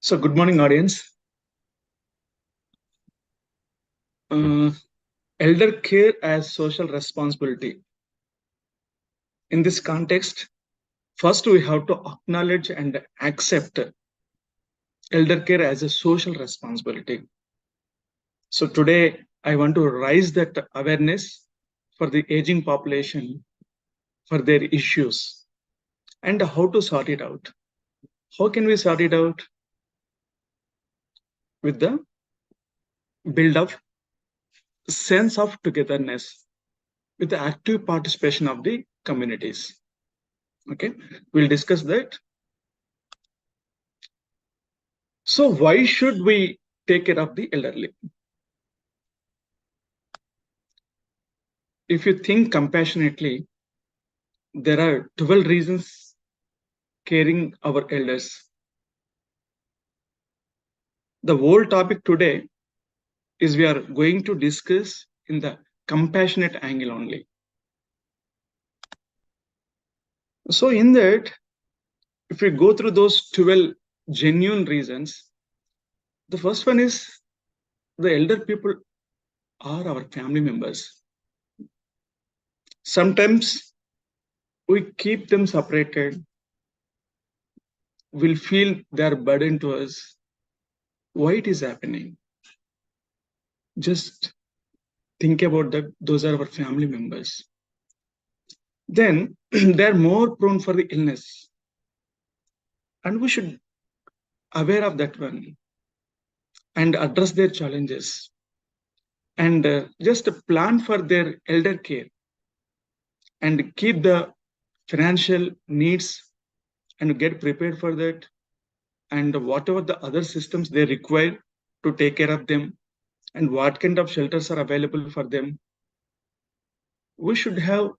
So, good morning, audience. Uh, Elder care as social responsibility. In this context, first we have to acknowledge and accept elder care as a social responsibility. So, today I want to raise that awareness for the aging population, for their issues, and how to sort it out. How can we sort it out? With the build of sense of togetherness, with the active participation of the communities. Okay, we'll discuss that. So why should we take care of the elderly? If you think compassionately, there are 12 reasons caring our elders. The whole topic today is we are going to discuss in the compassionate angle only. So in that, if we go through those 12 genuine reasons, the first one is the elder people are our family members. Sometimes we keep them separated, we'll feel they are burden to us. Why it is happening? Just think about that. Those are our family members. Then they're more prone for the illness, and we should aware of that one and address their challenges and just plan for their elder care and keep the financial needs and get prepared for that, and whatever the other systems they require to take care of them and what kind of shelters are available for them, we should have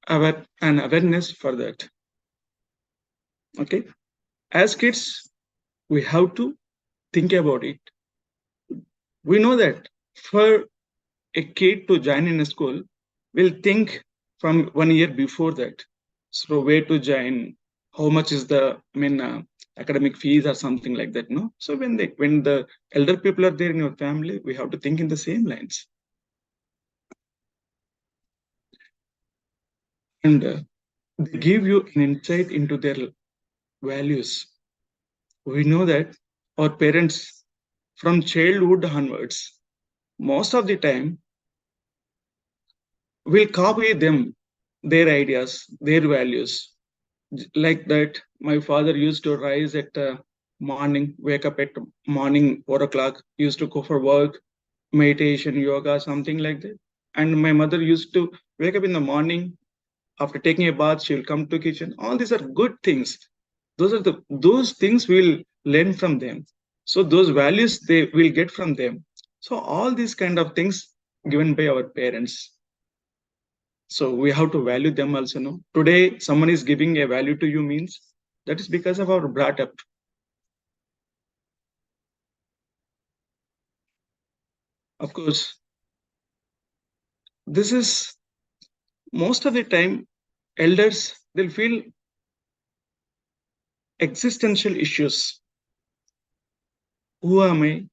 an awareness for that. Okay, as kids we have to think about it. We know that for a kid to join in a school, we'll think from 1 year before that. So where to join, how much is the academic fees or something like that. No, so when the elder people are there in your family, we have to think in the same lines. And they give you an insight into their values. We know that our parents from childhood onwards, most of the time will copy them, their ideas, their values. Like that, my father used to rise at morning, wake up at morning 4 o'clock, used to go for work, meditation, yoga, something like that. And my mother used to wake up in the morning. After taking a bath, she'll come to kitchen. All these are good things. Those things we'll learn from them. So those values they will get from them. So all these kind of things given by our parents. So we have to value them also. No, today someone is giving a value to you means that is because of our brought up. Of course, this is most of the time elders they'll feel existential issues. Who am I?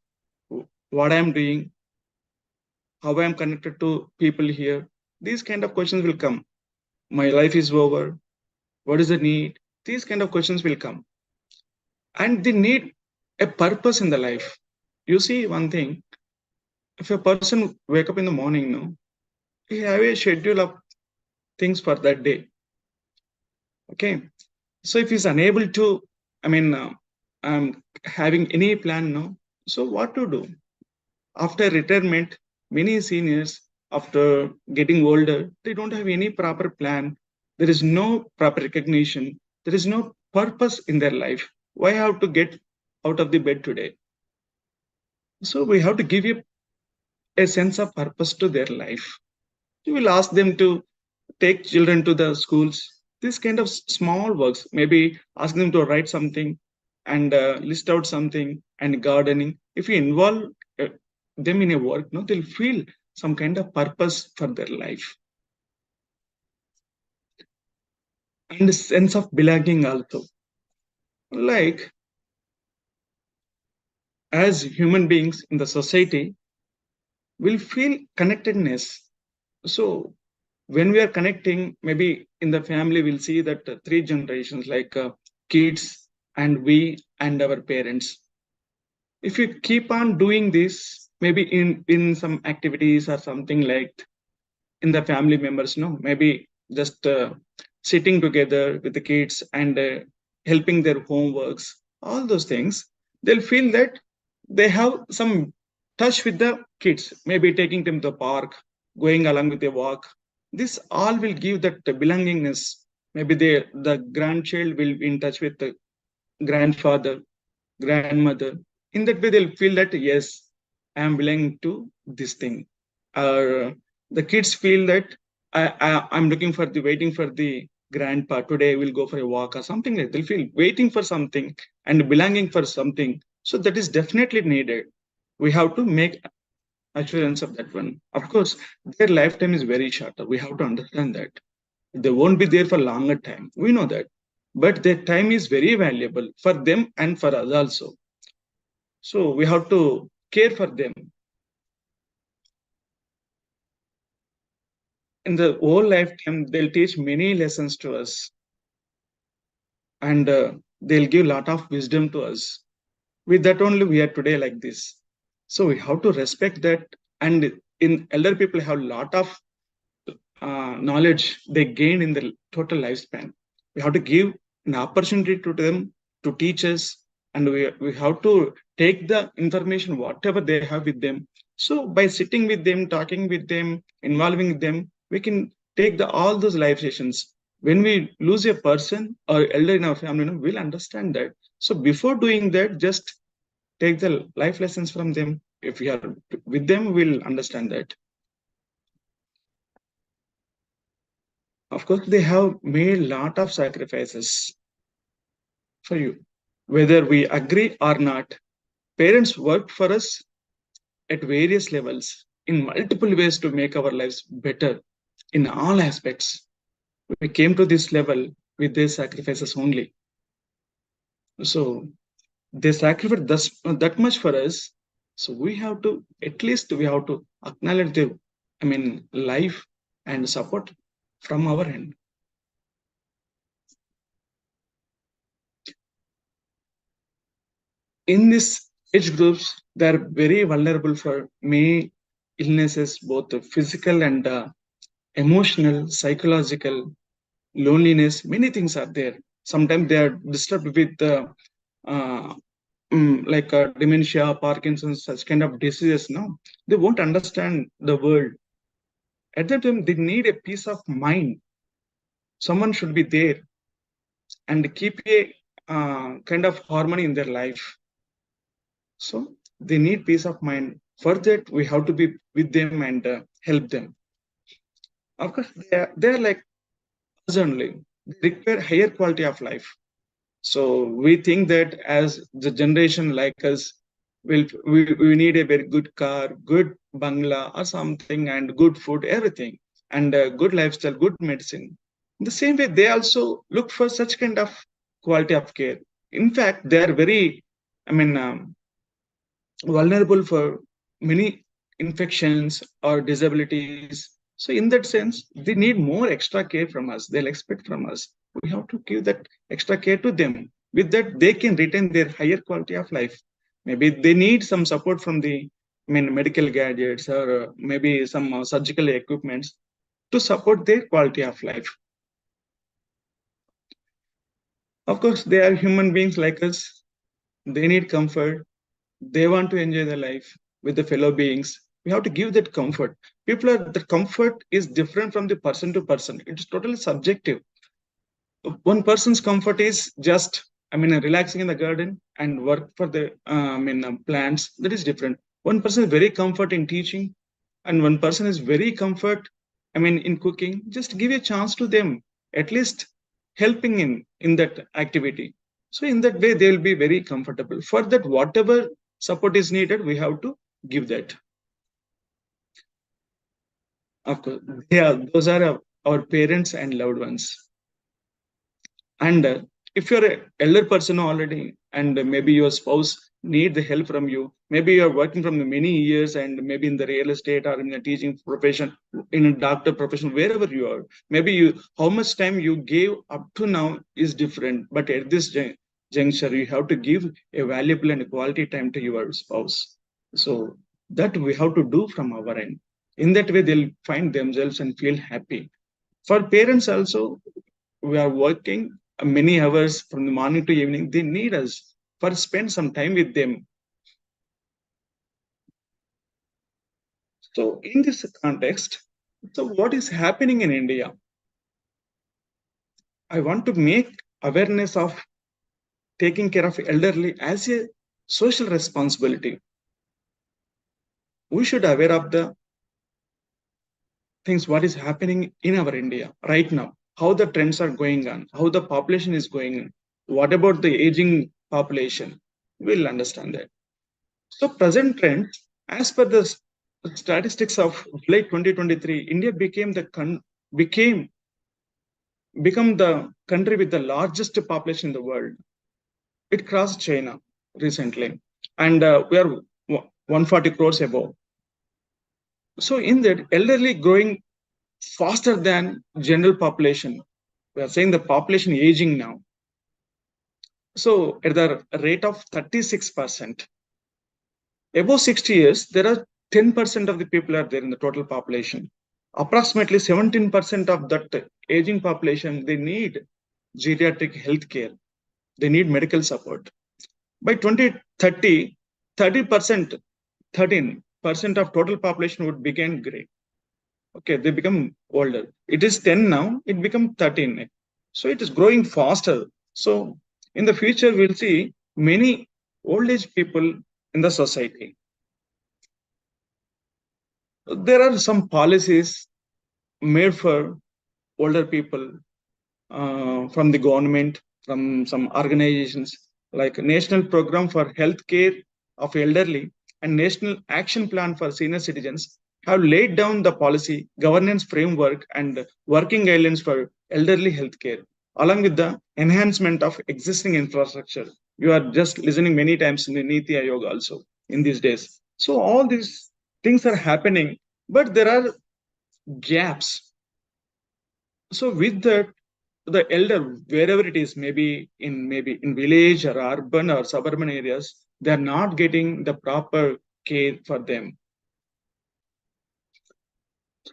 What I am doing? How I am connected to people here? These kind of questions will come. My life is over. What is the need? These kind of questions will come, and they need a purpose in the life. You see one thing: if a person wake up in the morning, no, he have a schedule of things for that day. Okay, so if he's unable to, I mean, having any plan, no. So what to do after retirement? Many seniors, after getting older, they don't have any proper plan. There is no proper recognition. There is no purpose in their life. Why have to get out of the bed today? So we have to give a sense of purpose to their life. You will ask them to take children to the schools. This kind of small works, maybe ask them to write something and list out something and gardening. If you involve them in a work, no, they'll feel some kind of purpose for their life and a sense of belonging also. Like as human beings in the society will feel connectedness. So when we are connecting, maybe in the family, we'll see that three generations like kids and we and our parents. If you keep on doing this, maybe in some activities or something like in the family members, no, maybe just sitting together with the kids and helping their homeworks, all those things, they'll feel that they have some touch with the kids, maybe taking them to the park, going along with a walk. This all will give that belongingness. Maybe the grandchild will be in touch with the grandfather, grandmother. In that way, they'll feel that, yes, I am belonging to this thing. Or the kids feel that I'm looking for waiting for the grandpa. Today we'll go for a walk or something like that. They'll feel waiting for something and belonging for something. So that is definitely needed. We have to make assurance of that one. Of course, their lifetime is very short. We have to understand that. They won't be there for longer time. We know that. But their time is very valuable for them and for us also. So we have to care for them. In the whole lifetime, they'll teach many lessons to us, and they'll give a lot of wisdom to us. With that only we are today like this. So we have to respect that. And in elder people have a lot of knowledge they gain in the total lifespan. We have to give an opportunity to them to teach us, and we have to take the information, whatever they have with them. So by sitting with them, talking with them, involving them, we can take all those life sessions. When we lose a person or elder in our family, we'll understand that. So before doing that, just take the life lessons from them. If we are with them, we'll understand that. Of course, they have made a lot of sacrifices for you. Whether we agree or not, parents worked for us at various levels in multiple ways to make our lives better in all aspects. We came to this level with their sacrifices only. So they sacrificed that much for us. So we have to, at least we have to acknowledge their, life and support from our end. In these age groups, they are very vulnerable for many illnesses, both physical and emotional, psychological, loneliness. Many things are there. Sometimes they are disturbed with uh, like dementia, Parkinson's, such kind of diseases. No, they won't understand the world. At that time, they need a peace of mind. Someone should be there and keep a kind of harmony in their life. So they need peace of mind. For that, we have to be with them and help them. Of course, they are like us only. They require higher quality of life. So we think that as the generation like us, we need a very good car, good bungalow or something, and good food, everything, and good lifestyle, good medicine. In the same way, they also look for such kind of quality of care. In fact, they are very, I mean, vulnerable for many infections or disabilities. So in that sense, they need more extra care from us. They'll expect from us. We have to give that extra care to them. With that, they can retain their higher quality of life. Maybe they need some support from the medical gadgets or maybe some surgical equipments to support their quality of life. Of course, they are human beings like us. They need comfort. They want to enjoy their life with the fellow beings. We have to give that comfort. People are the comfort is different from the person to person. It's totally subjective. One person's comfort is just, relaxing in the garden and work for the, plants. That is different. One person is very comfort in teaching, and one person is very comfort, in cooking. Just give a chance to them, at least helping in that activity. So in that way, they will be very comfortable. For that, whatever support is needed, we have to give that. Of course, yeah, those are our parents and loved ones. And if you're an elder person already and maybe your spouse need the help from you, maybe you're working from the many years and maybe in the real estate or in a teaching profession, in a doctor profession, wherever you are, maybe you how much time you gave up to now is different, but at this juncture you have to give a valuable and quality time to your spouse. So that we have to do from our end. In that way they'll find themselves and feel happy. For parents also, we are working many hours from the morning to evening. They need us for spend some time with them. So in this context, so what is happening in India? I want to make awareness of taking care of elderly as a social responsibility. We should aware of the things what is happening in our India right now, how the trends are going on, how the population is going on. What about the aging population? We'll understand that. So present trend, as per the statistics of July 2023, India became become the country with the largest population in the world. It crossed China recently, and we are 140 crores above. So in that, elderly growing faster than general population. We are saying the population aging now. So at the rate of 36%, above 60 years, there are 10% of the people are there in the total population. Approximately 17% of that aging population, they need geriatric health care. They need medical support. By 2030, 30%, 13% of total population would begin gray. Okay, they become older. It is 10 now, it become 13. So it is growing faster. So in the future, we'll see many old age people in the society. There are some policies made for older people from the government, from some organizations like National Program for Health Care of Elderly and National Action Plan for Senior Citizens have laid down the policy, governance framework, and working guidelines for elderly healthcare, along with the enhancement of existing infrastructure. You are just listening many times in the Niti Aayog also in these days. So all these things are happening, but there are gaps. So with that, the elder, wherever it is, maybe in village or urban or suburban areas, they are not getting the proper care for them.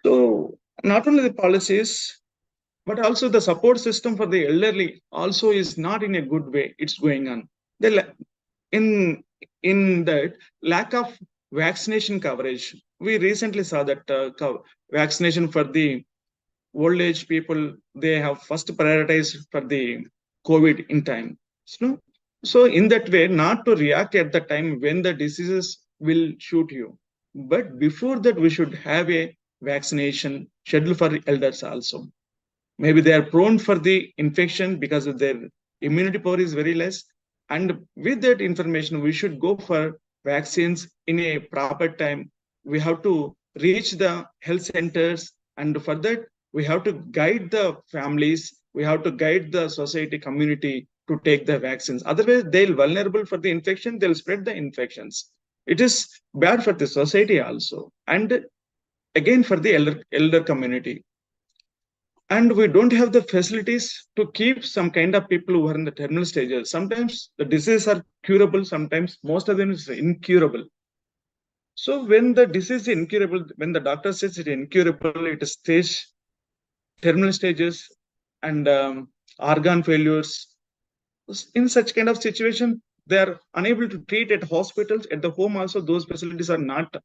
So not only the policies, but also the support system for the elderly also is not in a good way. It's going on. In that lack of vaccination coverage, we recently saw that vaccination for the old age people, they have first prioritized for the COVID in time. So in that way, not to react at the time when the diseases will shoot you, but before that, we should have a vaccination schedule for elders also. Maybe they are prone for the infection because of their immunity power is very less. And with that information, we should go for vaccines in a proper time. We have to reach the health centers, and for that, we have to guide the families, we have to guide the society community to take the vaccines. Otherwise, they'll vulnerable for the infection, they'll spread the infections. It is bad for the society also, and again for the elder community. And we don't have the facilities to keep some kind of people who are in the terminal stages. Sometimes the diseases are curable, sometimes most of them is incurable. So when the disease is incurable, when the doctor says it's incurable, it is terminal stages and organ failures. In such kind of situation, they are unable to treat at hospitals. At the home also, those facilities are not,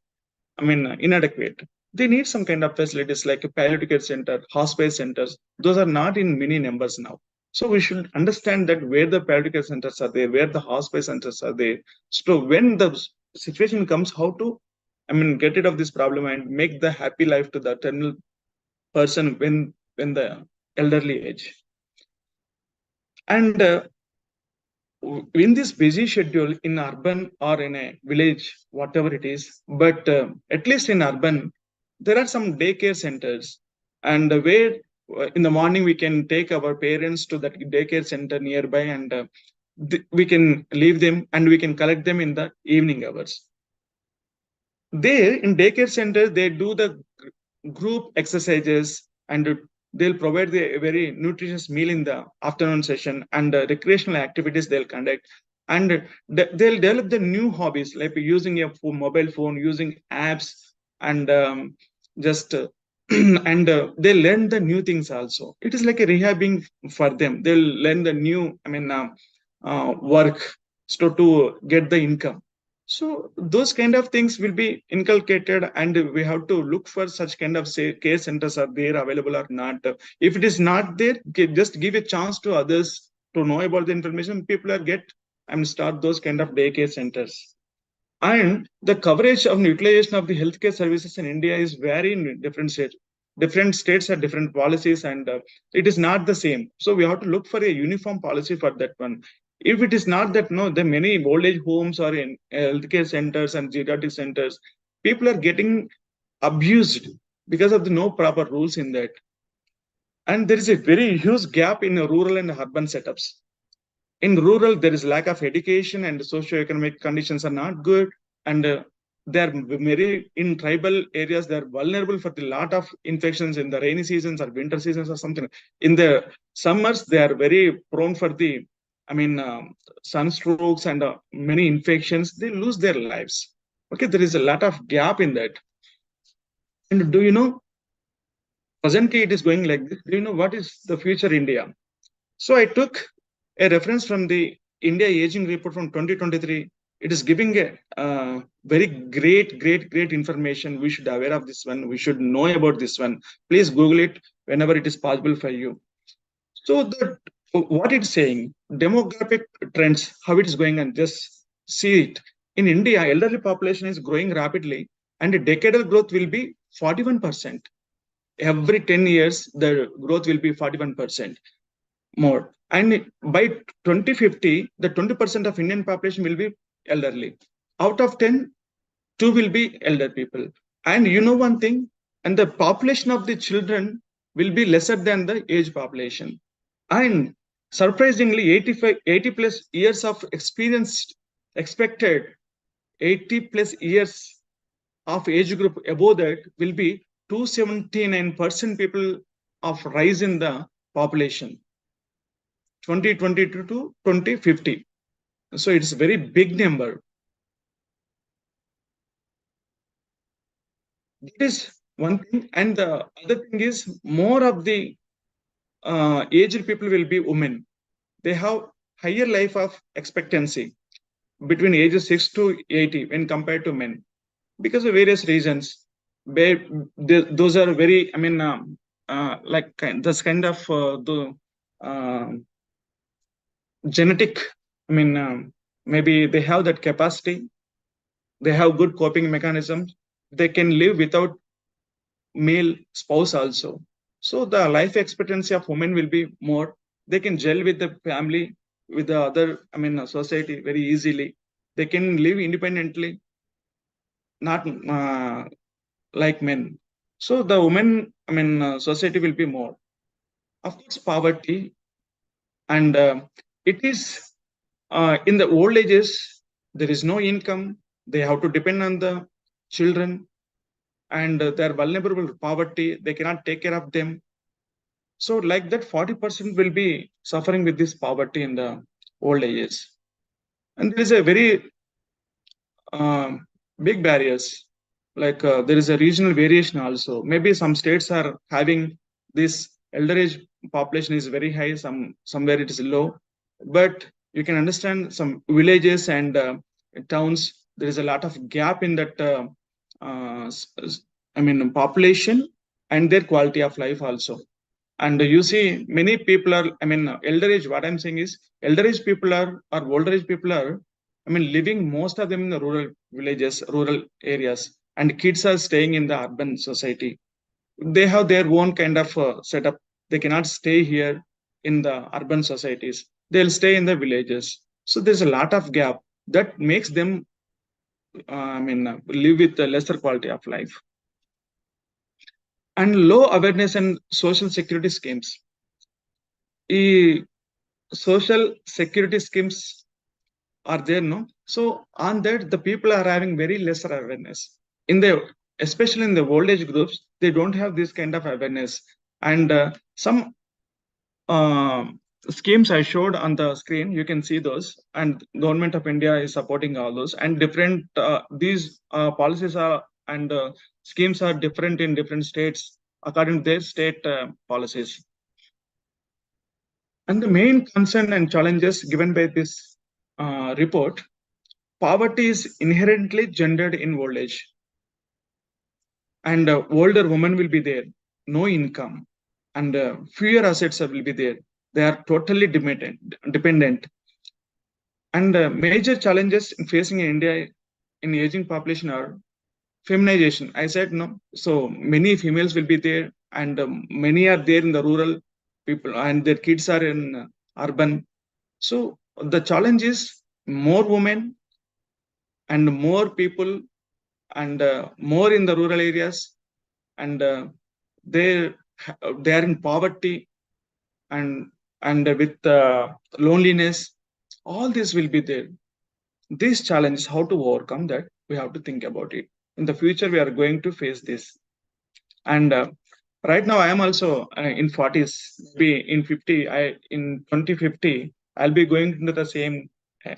inadequate. They need some kind of facilities like a palliative care center, hospice centers. Those are not in many numbers now. So we should understand that where the palliative care centers are there, where the hospice centers are there. So when the situation comes, how to, get rid of this problem and make the happy life to the terminal person when the elderly age. And in this busy schedule in urban or in a village, whatever it is, but at least in urban, there are some daycare centers and where in the morning we can take our parents to that daycare center nearby, and we can leave them and we can collect them in the evening hours. There in daycare center, they do the group exercises, and they'll provide the very nutritious meal in the afternoon session, and recreational activities they'll conduct, and they'll develop the new hobbies like using a mobile phone, using apps, and just and they learn the new things also. It is like a rehabbing for them. They'll learn the new, work to get the income. So those kind of things will be inculcated, and we have to look for such kind of say care centers are there available or not. If it is not there, just give a chance to others to know about the information. People are get and start those kind of daycare centers. And the coverage of utilization of the healthcare services in India is very in different states. Different states have different policies, and it is not the same. So we have to look for a uniform policy for that one. If it is not that, no, the many old age homes or in healthcare centers and geriatric centers, people are getting abused because of the no proper rules in that. And there is a very huge gap in rural and urban setups. In rural, there is lack of education, and socioeconomic conditions are not good, and they're very in tribal areas. They're vulnerable for the lot of infections in the rainy seasons or winter seasons or something. In the summers, they are very prone for the, sunstrokes and many infections. They lose their lives. Okay, there is a lot of gap in that. And do you know, presently it is going like this. Do you know what is the future India? So I took a reference from the India Aging Report from 2023. It is giving a very great information. We should be aware of this one. We should know about this one. Please Google it whenever it is possible for you. So what it's saying, demographic trends, how it is going, and just see it. In India, elderly population is growing rapidly, and the decadal growth will be 41%. Every 10 years, the growth will be 41% more. And by 2050, the 20% of Indian population will be elderly. Out of 10, 2 will be elder people. And you know one thing, and the population of the children will be lesser than the age population. And surprisingly, 80 plus years of experience expected, 80 plus years of age group above that will be 279% people of rise in the population. 2022 to 2050. So it's a very big number. That is one thing. And the other thing is more of the aged people will be women. They have higher life of expectancy between ages 6 to 80 when compared to men because of various reasons. Those are very, this kind of the genetic, maybe they have that capacity, they have good coping mechanisms, they can live without male spouse also. So the life expectancy of women will be more. They can gel with the family, with the other, society very easily. They can live independently, not like men. So the women, society will be more. Of course, poverty, and it is in the old ages, there is no income. They have to depend on the children, and they are vulnerable to poverty. They cannot take care of them. So like that, 40% will be suffering with this poverty in the old ages. And there is a very big barriers. Like there is a regional variation also. Maybe some states are having this elder age population is very high, somewhere it is low. But you can understand some villages and towns, there is a lot of gap in that population and their quality of life also. And you see many people are, elder age, what I'm saying is elder age people are, or older age people are, living most of them in the rural villages, rural areas, and kids are staying in the urban society. They have their own kind of setup. They cannot stay here in the urban societies. They'll stay in the villages. So there's a lot of gap that makes them, live with a lesser quality of life. and low awareness and social security schemes. ఈ social security schemes are there, no? So on that, the people are having very lesser awareness. In the especially in the old age groups, they don't have this kind of awareness. And some schemes I showed on the screen, you can see those. And Government of India is supporting all those. And different these policies are and schemes are different in different states according to their state policies. And the main concern and challenges given by this report: poverty is inherently gendered in old age, and older women will be there, no income, and fewer assets will be there. They are totally dependent. And major challenges facing in India in aging population are feminization. I said no, so many females will be there, and many are there in the rural people, and their kids are in urban. So the challenge is more women and more people, and more in the rural areas, and they they are in poverty, and with loneliness. All this will be there. This challenge, how to overcome that, we have to think about it. In the future, we are going to face this. And right now, I am also in 40s. Be in 50, in 2050, I'll be going into the same uh,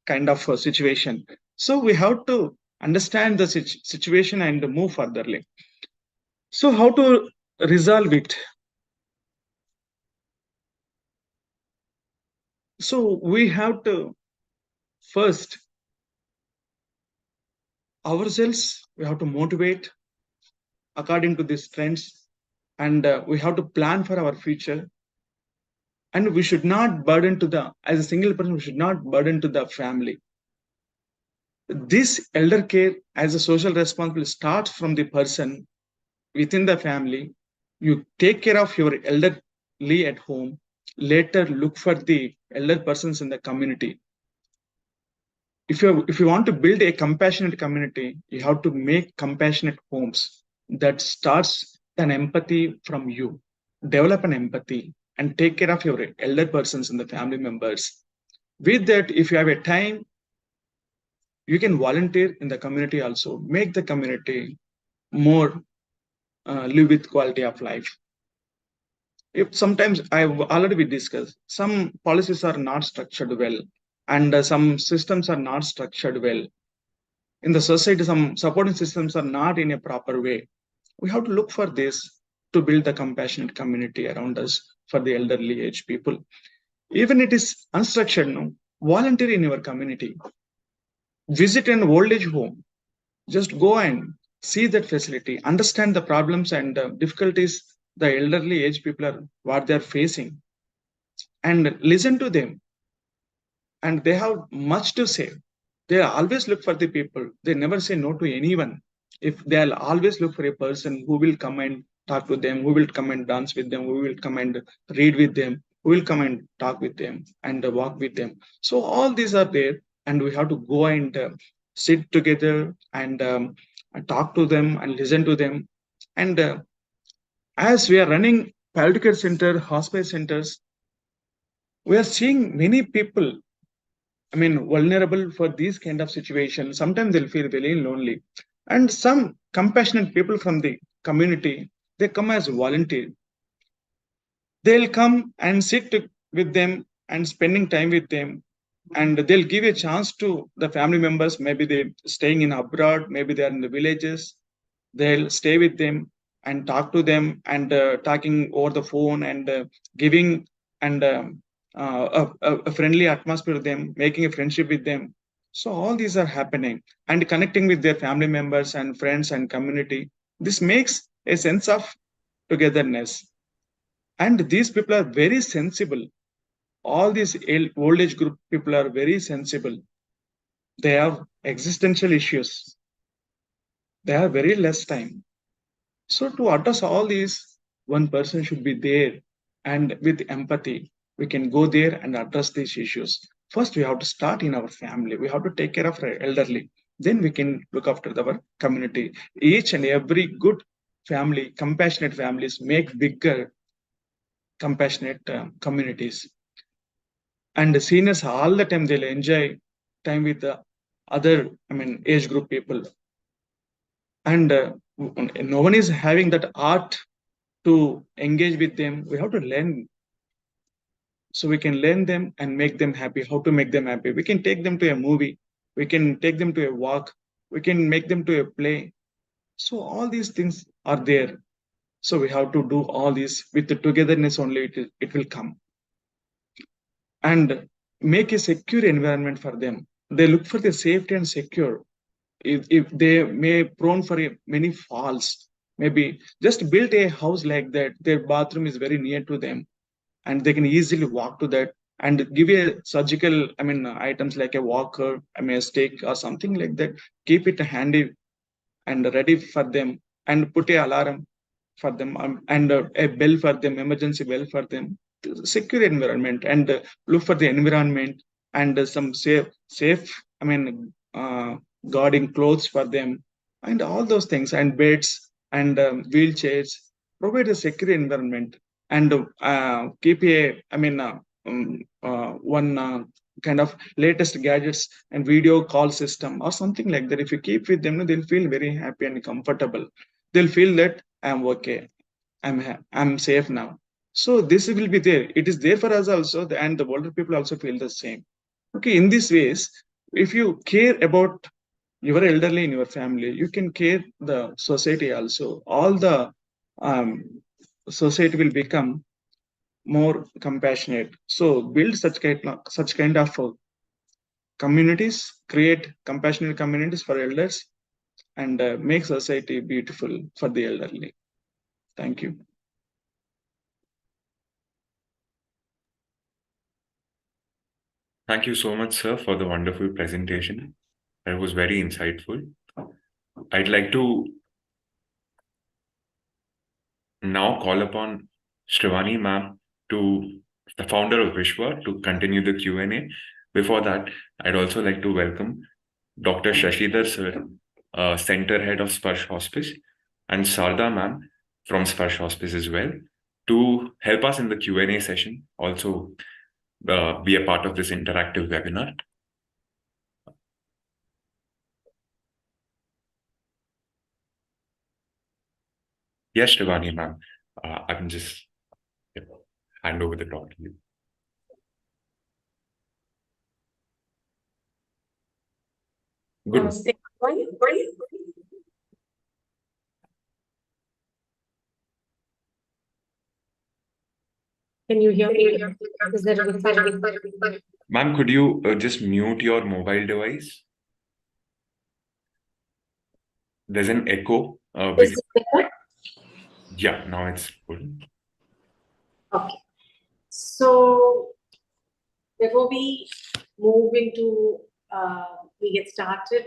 kind of situation. So we have to understand the situation and move furtherly. So how to resolve it? So we have to first ourselves, we have to motivate according to these trends, and we have to plan for our future. And we should not burden to the, as a single person, we should not burden to the family. This elder care as a social responsibility starts from the person within the family. You take care of your elderly at home, later look for the elder persons in the community. If you want to build a compassionate community, you have to make compassionate homes. That starts an empathy from you. Develop an empathy and take care of your elder persons and the family members. With that, if you have a time, you can volunteer in the community also. Make the community more live with quality of life. If sometimes I've already discussed, some policies are not structured well, and some systems are not structured well. In the society, some supporting systems are not in a proper way. We have to look for this to build the compassionate community around us for the elderly age people. Even it is unstructured, no? Volunteer in your community. Visit an old age home. Just go and see that facility. Understand the problems and difficulties the elderly age people are what they are facing, and listen to them. And they have much to say. They always look for the people. They never say no to anyone. If they'll always look for a person who will come and talk to them, who will come and dance with them, who will come and read with them, who will come and talk with them and walk with them. So all these are there, and we have to go and sit together and talk to them and listen to them. And as we are running palliative care center, hospice centers, we are seeing many people, I mean, vulnerable for these kind of situations. Sometimes they'll feel very lonely. And some compassionate people from the community, they come as volunteer. They'll come and sit with them and spending time with them. And they'll give a chance to the family members. Maybe they're staying in abroad, maybe they're in the villages. They'll stay with them and talk to them, and talking over the phone, and giving and a friendly atmosphere to them, making a friendship with them. So all these are happening, and connecting with their family members and friends and community. This makes a sense of togetherness. And these people are very sensible. All these old age group people are very sensible. They have existential issues. They have very less time. So to address all these, one person should be there, and with empathy, we can go there and address these issues. First, we have to start in our family. We have to take care of our elderly. Then we can look after our community. Each and every good family, compassionate families make bigger compassionate communities. And the seniors all the time they'll enjoy time with the other, age group people. And no one is having that art to engage with them. We have to learn, so we can learn them and make them happy. How to make them happy? We can take them to a movie. We can take them to a walk. We can make them to a play. So all these things are there. So we have to do all this with the togetherness only. It will come. And make a secure environment for them. They look for the safety and secure. If they may prone for many falls, maybe just build a house like that. Their bathroom is very near to them, and they can easily walk to that. And give a surgical, items like a walker, a stick or something like that. Keep it handy and ready for them, and put a alarm for them, and a bell for them, emergency bell for them. Secure environment, and look for the environment, and some safe, guarding clothes for them, and all those things, and beds, and wheelchairs. Provide a secure environment, and keep a, one kind of latest gadgets and video call system or something like that. If you keep with them, they'll feel very happy and comfortable. They'll feel that I'm okay, I'm safe now. So this will be there. It is there for us also, and the older people also feel the same. Okay, in these ways, if you care about your elderly in your family, you can care the society also. All the um, society will become more compassionate. So build such kind of communities, create compassionate communities for elders, and make society beautiful for the elderly. Thank you. Thank you so much, sir, for the wonderful presentation. It was very insightful. I'd like to now call upon Shrivani ma'am, the founder of Vishwa, to continue the Q&A. Before that, I'd also like to welcome Dr. Shashidhar sir, Center Head of Sparsh Hospice, and Sarda ma'am from Sparsh Hospice as well, to help us in the Q&A session, also be a part of this interactive webinar. Yes, Shrivani ma'am, I can just hand over the talk to you. Good. Can you hear me? Is there a good? Ma'am, could you just mute your mobile device? There's an echo. Is it better? Yeah, now it's good. Okay. So before we move into we get started,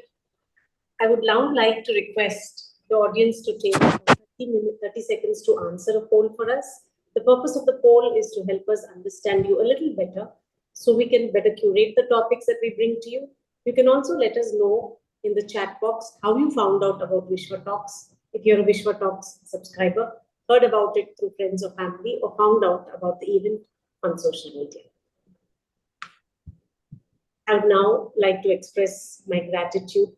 I would now like to request the audience to take 30 seconds to answer a poll for us. The purpose of the poll is to help us understand you a little better, so we can better curate the topics that we bring to you. You can also let us know in the chat box how you found out about Vishwa Talks. If you're a Vishwa Talks subscriber, heard about it through friends or family, or found out about the event on social media. I would now like to express my gratitude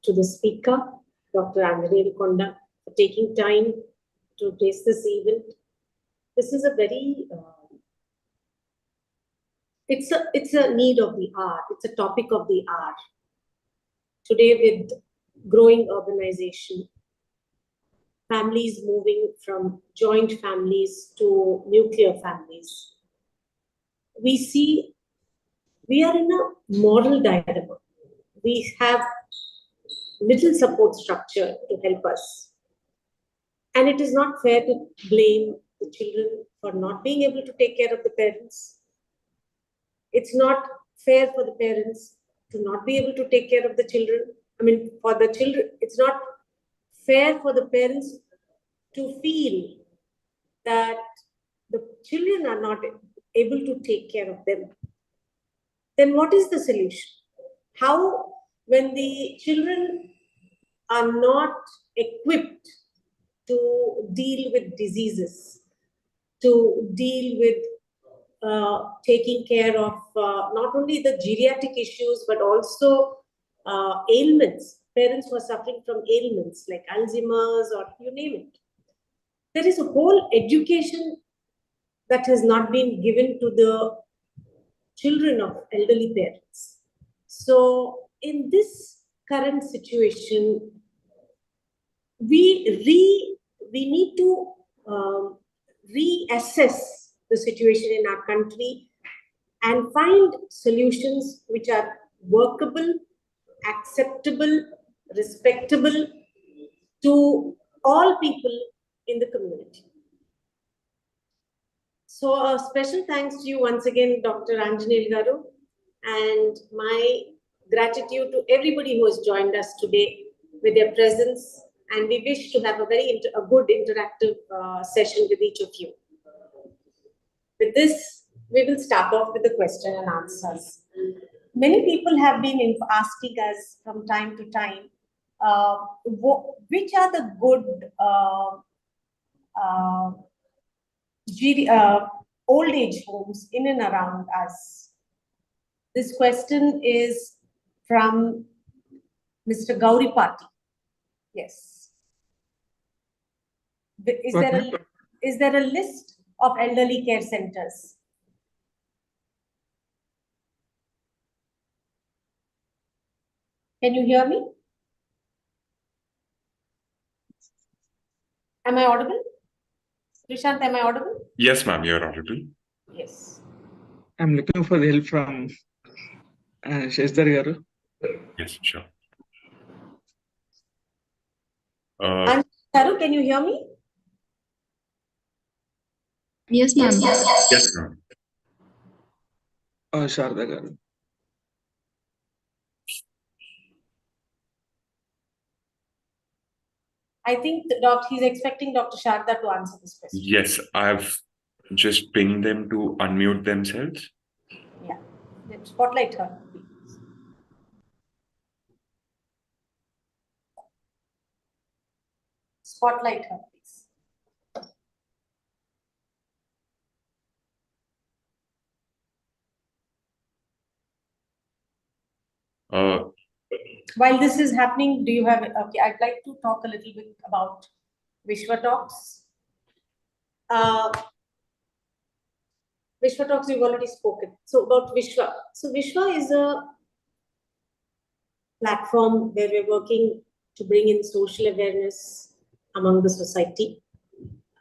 to the speaker, Dr. Anjaneyulu Konda, for taking time to taste this event. This is a very, it's a need of the hour. It's a topic of the hour. Today, with growing urbanization, families moving from joint families to nuclear families, we see we are in a moral dilemma. We have little support structure to help us. And it is not fair to blame the children for not being able to take care of the parents. It's not fair for the parents to not be able to take care of the children. I mean, for the children, it's not fair for the parents to feel that the children are not able to take care of them. Then what is the solution? How, when the children are not equipped to deal with diseases, to deal with taking care of not only the geriatric issues, but also ailments, parents who are suffering from ailments like Alzheimer's or you name it. There is a whole education that has not been given to the children of elderly parents. So in this current situation, we need to reassess the situation in our country and find solutions which are workable, acceptable, respectable to all people in the community. So a special thanks to you once again, Dr. Anjaneyulu Garu, and my gratitude to everybody who has joined us today with their presence, and we wish to have a good interactive session with each of you. With this, we will start off with the question and answers. Many people have been asking us from time to time, which are the good old age homes in and around us. This question is from Mr. Gauri Pati. Yes. Is there a list of elderly care centers? Can you hear me? Am I audible? Prashant, am I audible? Yes, ma'am, you're audible. Yes. I'm looking for the help from Shashidhar Garu. Yes, sure. Garu, can you hear me? Yes, ma'am. Yes, ma'am. Sharda Garu. I think he's expecting Dr. Sharda to answer this question. Yes, I've just pinged them to unmute themselves. Yeah. Spotlight her, please. Spotlight her, please. While this is happening, do you have, okay, I'd like to talk a little bit about Vishwa Talks. Vishwa Talks, we've already spoken. So about Vishwa. So Vishwa is a platform where we're working to bring in social awareness among the society.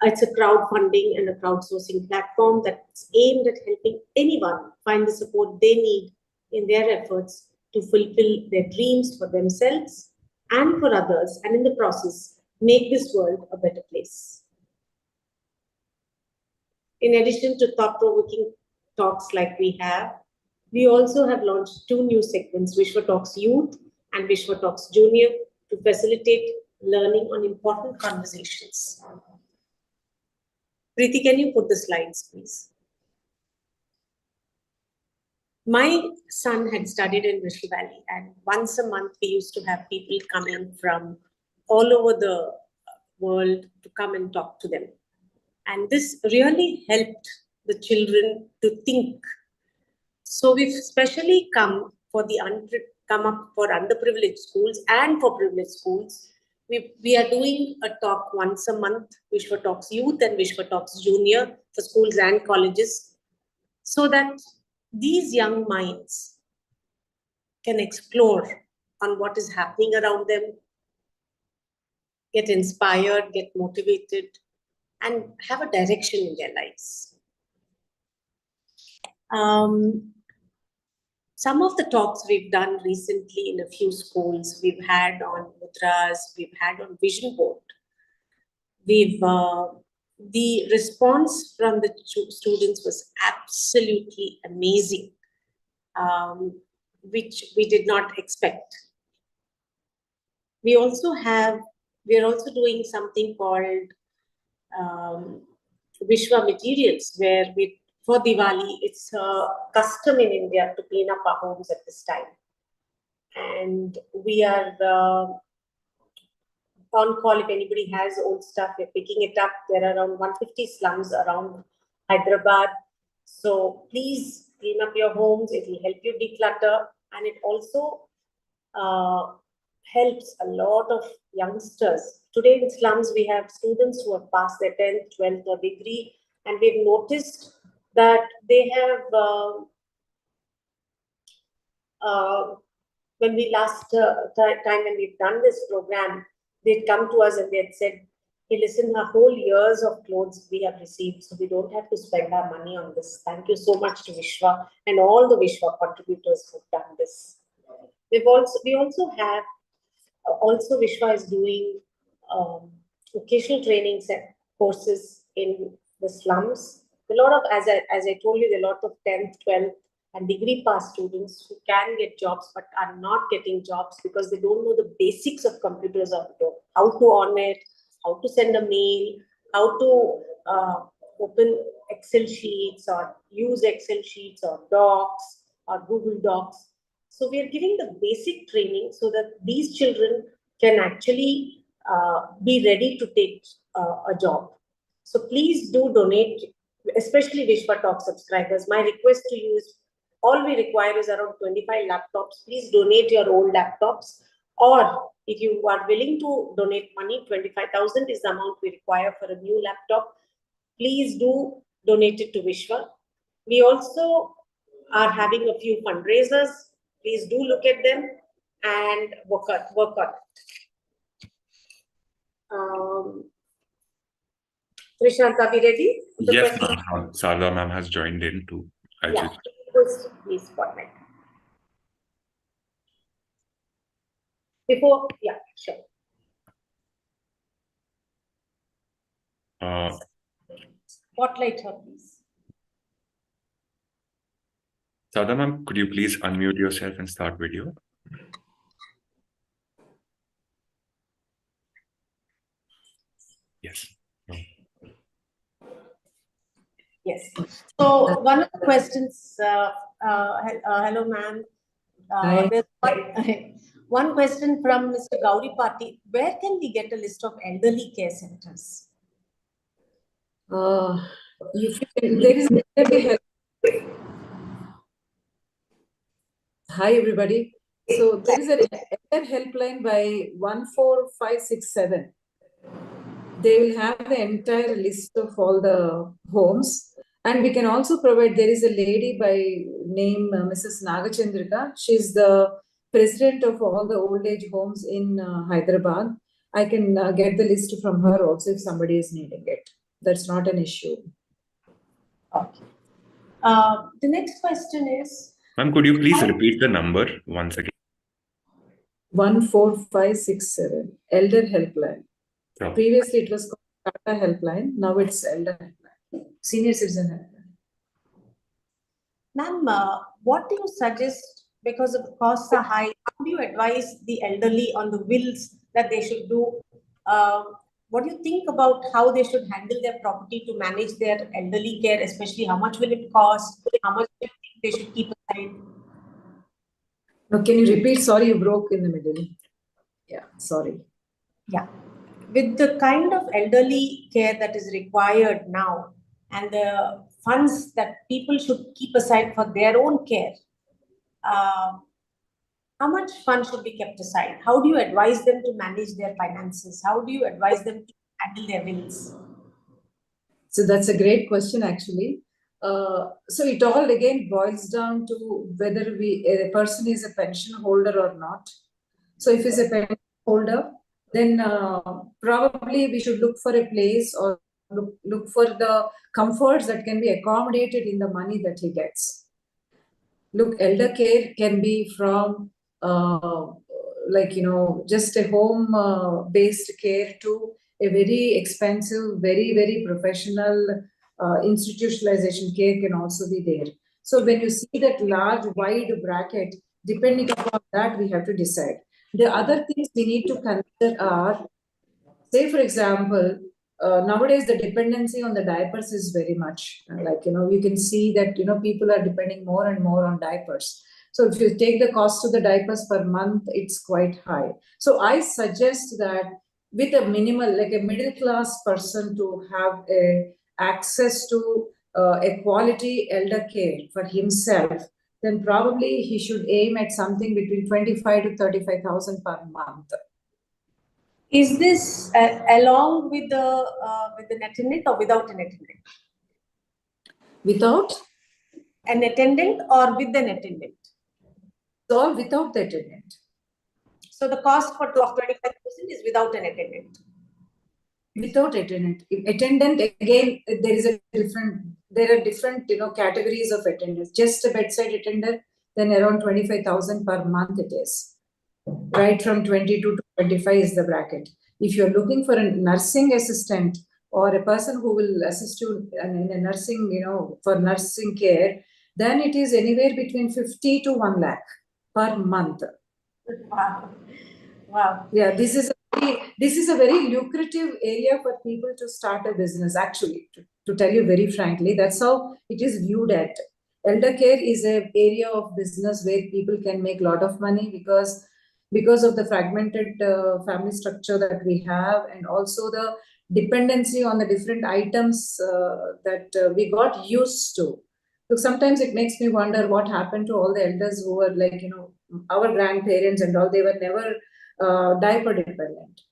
It's a crowdfunding and a crowdsourcing platform that's aimed at helping anyone find the support they need in their efforts to fulfill their dreams for themselves and for others, and in the process, make this world a better place. In addition to thought-provoking talks like we have, we also have launched 2 new segments, Vishwa Talks Youth and Vishwa Talks Junior, to facilitate learning on important conversations. Preeti, can you put the slides, please? My son had studied in Bristol Valley, and once a month we used to have people come in from all over the world to come and talk to them. And this really helped the children to think. So we've specially come up for underprivileged schools and for privileged schools. We are doing a talk once a month, Vishwa Talks Youth and Vishwa Talks Junior, for schools and colleges, so that these young minds can explore on what is happening around them, get inspired, get motivated, and have a direction in their lives. Some of the talks we've done recently in a few schools, we've had on mudras, we've had on vision board. The response from the students was absolutely amazing, which we did not expect. We are also doing something called Vishwa Materials, where for Diwali, it's a custom in India to clean up our homes at this time. And we are on call if anybody has old stuff. We're picking it up. There are around 150 slums around Hyderabad. So please clean up your homes. It will help you declutter, and it also helps a lot of youngsters. Today in slums, we have students who have passed their 10th, 12th or degree, and we've noticed that they have, when we last time when we've done this program, they'd come to us and they'd said, hey, listen, our whole years of clothes we have received, so we don't have to spend our money on this. Thank you so much to Vishwa and all the Vishwa contributors who've done this. We also have, Vishwa is doing vocational training courses in the slums. A lot of, as I told you, there are a lot of 10th, 12th and degree pass students who can get jobs but are not getting jobs because they don't know the basics of computers, or how to on it, how to send a mail, how to open Excel sheets or use Excel sheets or Docs or Google Docs. So we are giving the basic training so that these children can actually be ready to take a job. So please do donate, especially Vishwa Talk subscribers. My request to you is, all we require is around 25 laptops. Please donate your old laptops. Or if you are willing to donate money, 25,000 is the amount we require for a new laptop. Please do donate it to Vishwa. We also are having a few fundraisers. Please do look at them and work on it. Trishant, are we ready? Yes, ma'am. Sarda ma'am has joined in too. Yeah, please format. Before, yeah, sure. Spotlight her, please. Sarda ma'am, could you please unmute yourself and start video? Yes. Yes. So one of the questions, hello ma'am. One question from Mr. Gauri Pati. Where can we get a list of elderly care centers? If there is elderly help. Hi everybody. So there is an elder helpline by 14567. They will have the entire list of all the homes, and we can also provide. There is a lady by name Mrs. Nagachandrika. She's the president of all the old age homes in Hyderabad. I can get the list from her also if somebody is needing it. That's not an issue. Okay. The next question is, ma'am, could you please repeat the number once again? 14567 Elder Helpline. Sure. Previously it was called Tata Helpline. Now it's Elder Helpline. Senior Citizen Helpline. Ma'am, what do you suggest, because the costs are high, how do you advise the elderly on the wills that they should do? What do you think about how they should handle their property to manage their elderly care, especially how much will it cost? How much do you think they should keep aside? No, can you repeat? Sorry, you broke in the middle. Yeah, sorry. Yeah. With the kind of elderly care that is required now and the funds that people should keep aside for their own care, how much funds should be kept aside? How do you advise them to manage their finances? How do you advise them to handle their bills? So that's a great question, actually. So it all again boils down to whether a person is a pension holder or not. So if he's a pension holder, then probably we should look for a place or look for the comforts that can be accommodated in the money that he gets. Look, elder care can be from just a home based care to a very expensive, very, very professional institutionalization care can also be there. So when you see that large, wide bracket, depending upon that, we have to decide. The other things we need to consider are, say, for example, nowadays the dependency on the diapers is very much you can see that, people are depending more and more on diapers. So if you take the cost of the diapers per month, it's quite high. So I suggest that with a minimal, like a middle class person to have a access to a quality elder care for himself, then probably he should aim at something between 25 to 35,000 per month. Is this along with the net attendant or without an attendant? Without? An attendant or with an attendant? All without the attendant. So the cost for 25,000 is without an attendant. Without attendant. Attendant, again, there are different categories of attendants. Just a bedside attendant, then around 25,000 per month it is. Right from 22 to 25 is the bracket. If you're looking for a nursing assistant or a person who will assist you in a nursing, for nursing care, then it is anywhere between 50 to 1 lakh per month. Wow. Wow. Yeah, this is a very lucrative area for people to start a business, actually, to tell you very frankly. That's how it is viewed at. Elder care is an area of business where people can make a lot of money because of the fragmented family structure that we have, and also the dependency on the different items that we got used to. So sometimes it makes me wonder what happened to all the elders who were like, our grandparents and all. They were never diaper dependent.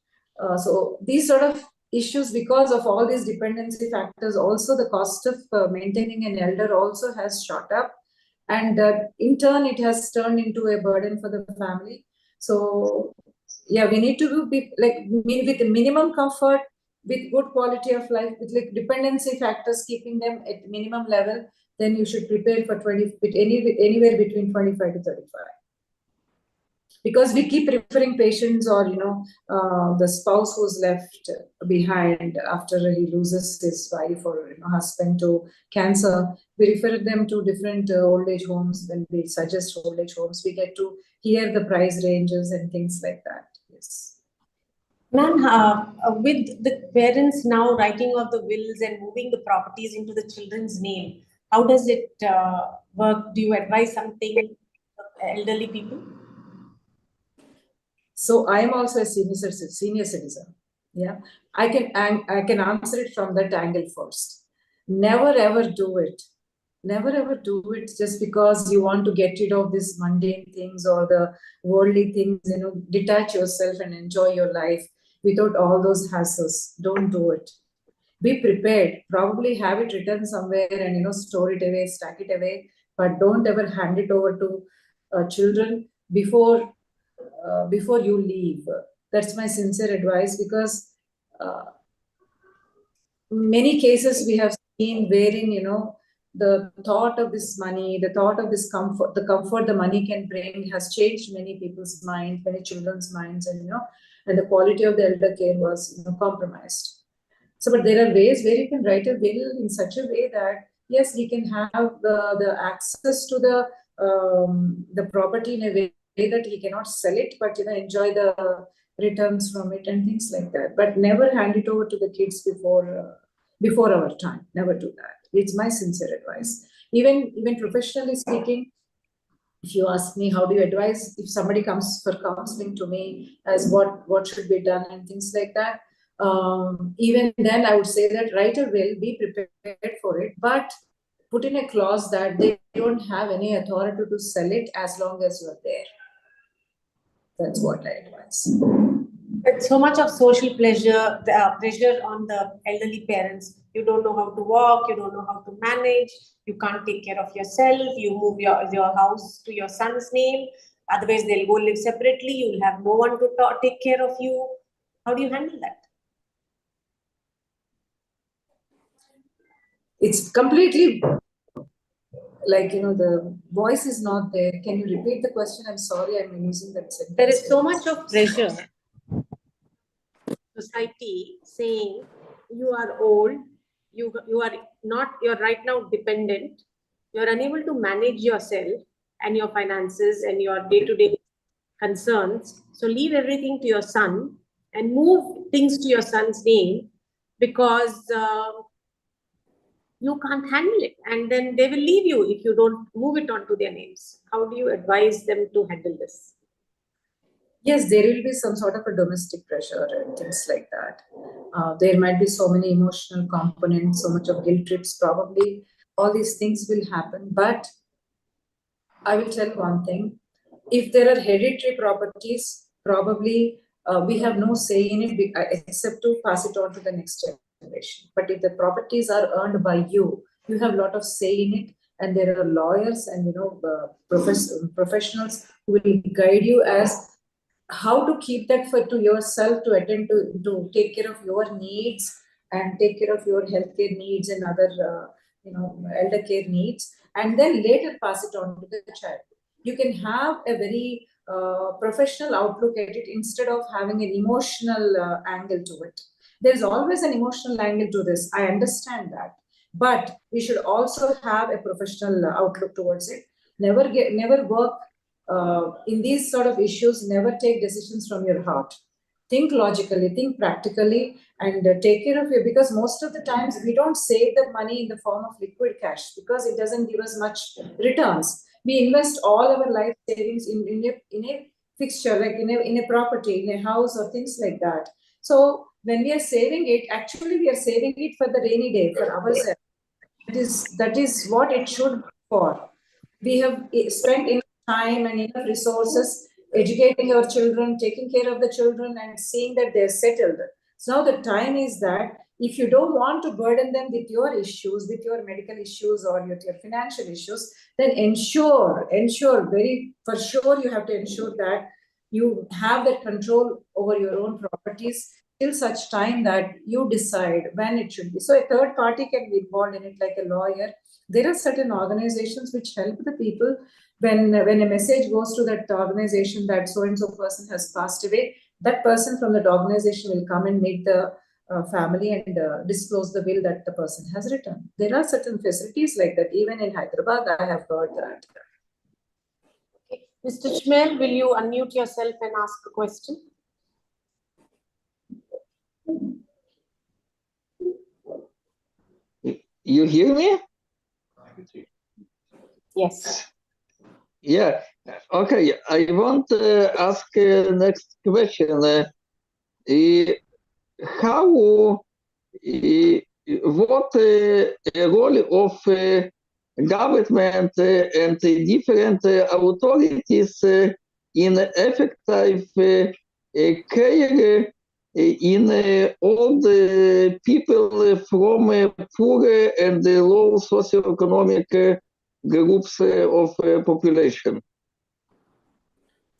So these sort of issues, because of all these dependency factors, also the cost of maintaining an elder also has shot up, and in turn it has turned into a burden for the family. So yeah, we need to be with the minimum comfort, with good quality of life, with like dependency factors keeping them at minimum level. Then you should prepare for anywhere between 25 to 35. Because we keep referring patients or the spouse who's left behind after he loses his wife or husband to cancer, we refer them to different old age homes. When we suggest old age homes, we get to hear the price ranges and things like that. Yes. Ma'am, with the parents now writing of the wills and moving the properties into the children's name, how does it work? Do you advise something elderly people? So I am also a senior citizen. Yeah, I can answer it from that angle first. Never ever do it. Never ever do it just because you want to get rid of these mundane things or the worldly things. Detach yourself and enjoy your life without all those hassles. Don't do it. Be prepared. Probably have it written somewhere and store it away, stack it away. But don't ever hand it over to children before you leave. That's my sincere advice, because many cases we have seen wherein the thought of this money, the thought of this comfort, the comfort the money can bring has changed many people's minds, many children's minds, and and the quality of the elder care was compromised. So, but there are ways where you can write a will in such a way that yes, he can have the access to the property in a way that he cannot sell it, but enjoy the returns from it and things like that. But never hand it over to the kids before our time. Never do that. It's my sincere advice. Even professionally speaking, if you ask me how do you advise if somebody comes for counseling to me as what should be done and things like that, even then I would say that write a will, be prepared for it, but put in a clause that they don't have any authority to sell it as long as you're there. That's what I advise. But so much of social pressure on the elderly parents. You don't know how to walk, you don't know how to manage, you can't take care of yourself, you move your house to your son's name, otherwise they'll go live separately, you'll have no one to take care of you. How do you handle that? It's completely the voice is not there. Can you repeat the question? I'm sorry, I'm using that sentence. There is so much of pressure. Society saying you are old, you're right now dependent, you're unable to manage yourself and your finances and your day-to-day concerns. So leave everything to your son and move things to your son's name because you can't handle it, and then they will leave you if you don't move it onto their names. How do you advise them to handle this? yes, there will be some sort of a domestic pressure and things like that. There might be so many emotional components, so much of guilt trips, probably all these things will happen. But I will tell one thing, if there are hereditary properties, probably we have no say in it except to pass it on to the next generation. But if the properties are earned by you, you have a lot of say in it, and there are lawyers and professionals who will guide you as how to keep that to yourself, to attend to take care of your needs and take care of your healthcare needs and other elder care needs, and then later pass it on to the child. You can have a very professional outlook at it instead of having an emotional angle to it. There's always an emotional angle to this. I understand that, but we should also have a professional outlook towards it. Never work in these sort of issues. Never take decisions from your heart. Think logically, think practically, and take care of it, because most of the times we don't save the money in the form of liquid cash because it doesn't give us much returns. We invest all our life savings in a fixture, like in a property, in a house or things like that. So when we are saving it, actually we are saving it for the rainy day, for ourselves. That is what it should be for. We have spent enough time and enough resources educating our children, taking care of the children, and seeing that they're settled. So now the time is that if you don't want to burden them with your issues, with your medical issues or with your financial issues, then ensure for sure you have to ensure that you have that control over your own properties till such time that you decide when it should be. So a third party can be involved in it, like a lawyer. There are certain organizations which help the people. When a message goes to that organization that so-and-so person has passed away, that person from that organization will come and meet the family and disclose the will that the person has written. There are certain facilities like that. Even in Hyderabad, I have heard that. Okay. Mr. Shmuel, will you unmute yourself and ask a question? You hear me? Yes. Yeah. Okay. I want to ask next question. How? What role of government and different authorities in effective care in all the people from poor and low socioeconomic groups of population?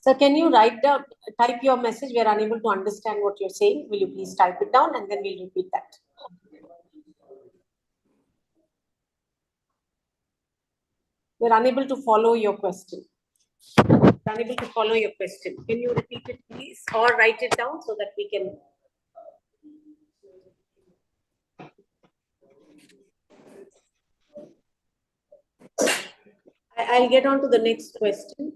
So can you type your message? We are unable to understand what you're saying. Will you please type it down and then we'll repeat that. We're unable to follow your question. Unable to follow your question. Can you repeat it, please, or write it down so that we can? I'll get on to the next question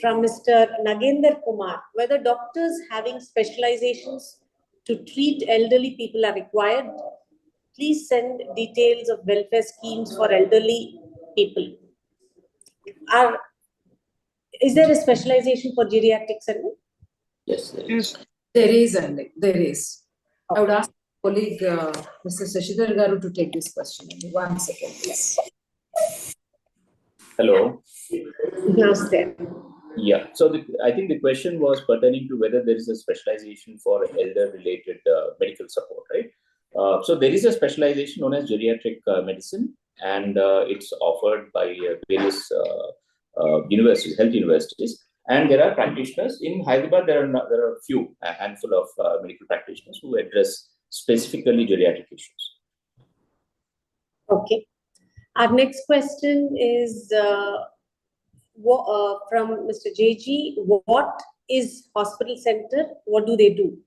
from Mr. Nagender Kumar. Whether doctors having specializations to treat elderly people are required, please send details of welfare schemes for elderly people. Is there a specialization for geriatrics? Yes, there is. There is, and there is. I would ask colleague Mr. Shashidhar Garu to take this question. 1 second, please. Hello. Namaste. Yeah. So I think the question was pertaining to whether there is a specialization for elder-related medical support, right? So there is a specialization known as geriatric medicine, and it's offered by various universities, health universities. And there are practitioners in Hyderabad. There are a handful of medical practitioners who address specifically geriatric issues. Okay. Our next question is from Mr. JG. What is hospital center? What do they do?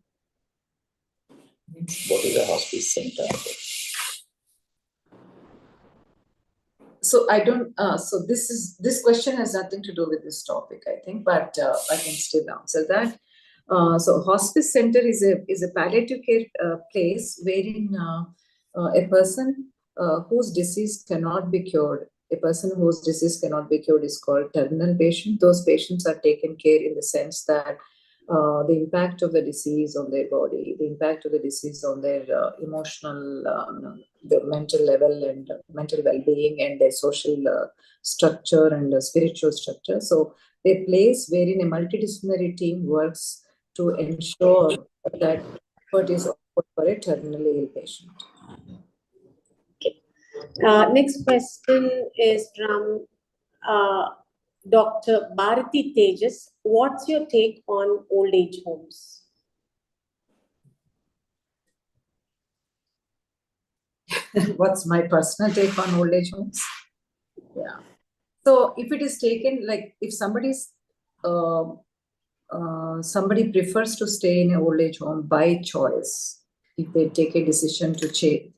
What is a hospice center? So I don't. So this question has nothing to do with this topic, I think, but I can still answer that. So hospice center is a palliative care place wherein a person whose disease cannot be cured a person whose disease cannot be cured is called terminal patient. Those patients are taken care in the sense that the impact of the disease on their body, the impact of the disease on their emotional, the mental level and mental well-being and their social structure and spiritual structure. So a place wherein a multidisciplinary team works to ensure that what is offered for a terminally ill patient. Next question is from Dr. Bharati Tejas. What's your take on old age homes? What's my personal take on old age homes? Yeah. So if it is taken, like if somebody's somebody prefers to stay in an old age home by choice, if they take a decision to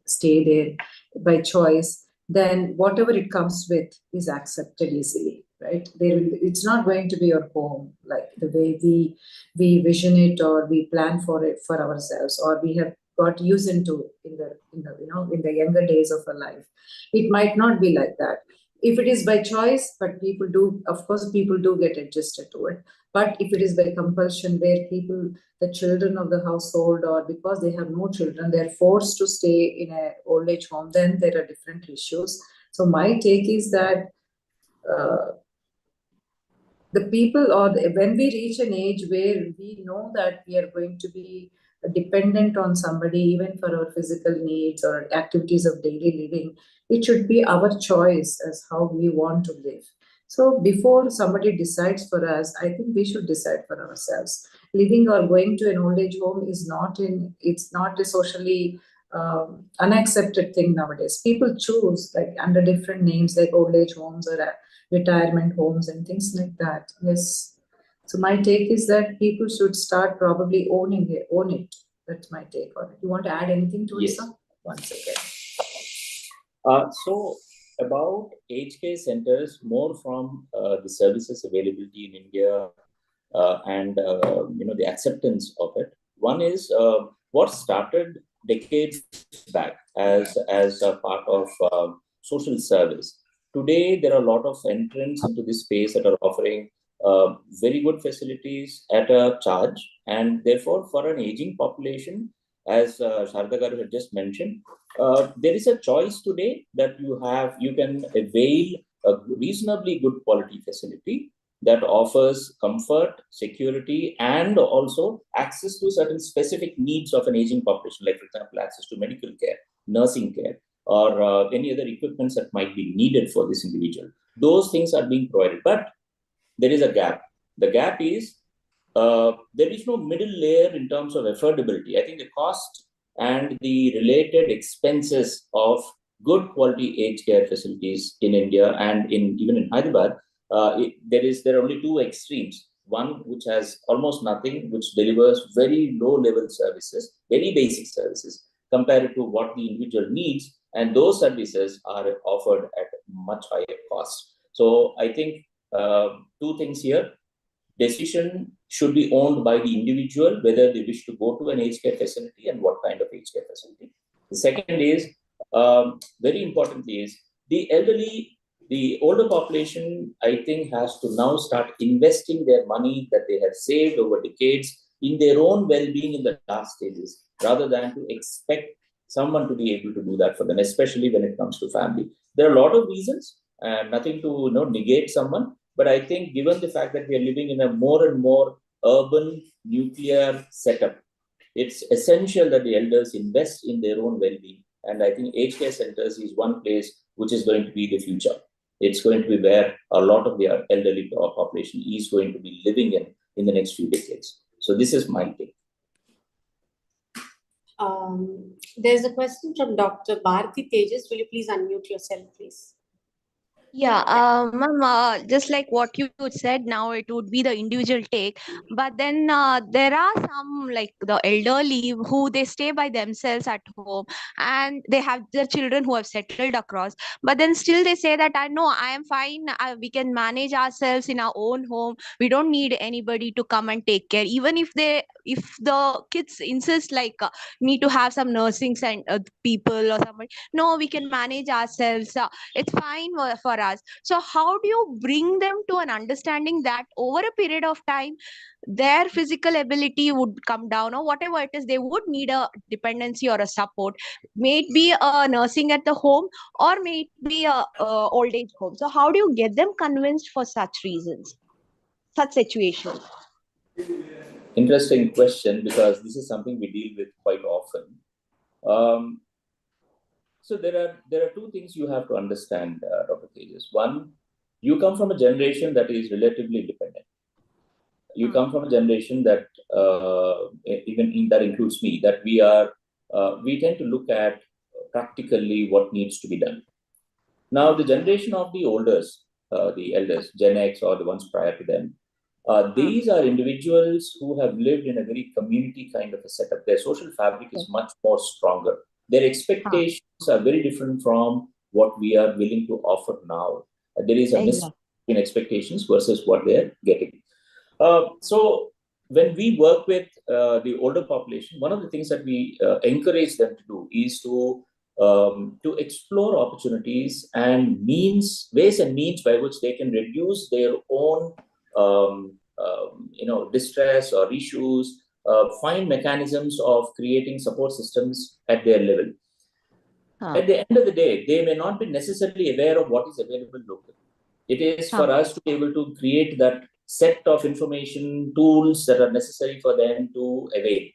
stay there by choice, then whatever it comes with is accepted easily, right? It's not going to be your home like the way we vision it or we plan for it for ourselves, or we have got used into in the younger days of our life. It might not be like that if it is by choice, but people do get adjusted to it. But if it is by compulsion, where the children of the household, or because they have no children, they're forced to stay in an old age home, then there are different issues. So my take is that the people, when we reach an age where we know that we are going to be dependent on somebody, even for our physical needs or activities of daily living, it should be our choice as how we want to live. So before somebody decides for us, I think we should decide for ourselves. Living or going to an old age home it's not a socially unaccepted thing nowadays. People choose like under different names, like old age homes or retirement homes and things like that. Yes. So my take is that people should start probably own it. That's my take on it. You want to add anything to it, Yes. sir? Once again. So about aged care centers, more from the services availability in India and the acceptance of it. One is what started decades back as a part of social service. Today, there are a lot of entrants into this space that are offering very good facilities at a charge, and therefore, for an aging population, as Sharda Garu had just mentioned, there is a choice today that you can avail a reasonably good quality facility that offers comfort, security, and also access to certain specific needs of an aging population, like, for example, access to medical care, nursing care, or any other equipments that might be needed for this individual. Those things are being provided, but there is a gap. The gap is there is no middle layer in terms of affordability. I think the cost and the related expenses of good quality aged care facilities in India and even in Hyderabad, there are only two extremes. One which has almost nothing, which delivers very low level services, very basic services compared to what the individual needs, and those services are offered at much higher cost. So I think two things here. Decision should be owned by the individual, whether they wish to go to an aged care facility and what kind of aged care facility. The second is, very importantly, is the elderly, the older population, I think, has to now start investing their money that they have saved over decades in their own well-being in the last stages, rather than to expect someone to be able to do that for them, especially when it comes to family. There are a lot of reasons, and nothing to negate someone. But I think given the fact that we are living in a more and more urban nuclear setup, it's essential that the elders invest in their own well-being. And I think aged care centers is one place which is going to be the future. It's going to be where a lot of the elderly population is going to be living in the next few decades. So this is my take. There's a question from Dr. Bharati Tejas. Will you please unmute yourself, please? Yeah, ma'am, just like what you said now, it would be the individual take. But then there are some like the elderly who they stay by themselves at home and they have their children who have settled across. But then still they say that I know I am fine. We can manage ourselves in our own home. We don't need anybody to come and take care. if the kids insist like need to have some nursing people or somebody, no, we can manage ourselves, it's fine for us. So how do you bring them to an understanding that over a period of time their physical ability would come down, or whatever it is, they would need a dependency or a support, may it be a nursing at the home or may it be a old age home? So how do you get them convinced for such reasons, such situations? Interesting question, because this is something we deal with quite often. So there are two things you have to understand, Dr. Tejas. One, you come from a generation that is relatively independent. You come from a generation that that includes me, that we tend to look at practically what needs to be done. Now, the generation of the the elders, Gen X or the ones prior to them, these are individuals who have lived in a very community kind of a setup. Their social fabric is much more stronger. Their expectations are very different from what we are willing to offer now. There is a mismatch in expectations versus what they're getting. So when we work with the older population, one of the things that we encourage them to do is to explore opportunities and ways and means by which they can reduce their own distress or issues, find mechanisms of creating support systems at their level. At the end of the day, they may not be necessarily aware of what is available locally. It is for us to be able to create that set of information tools that are necessary for them to avail.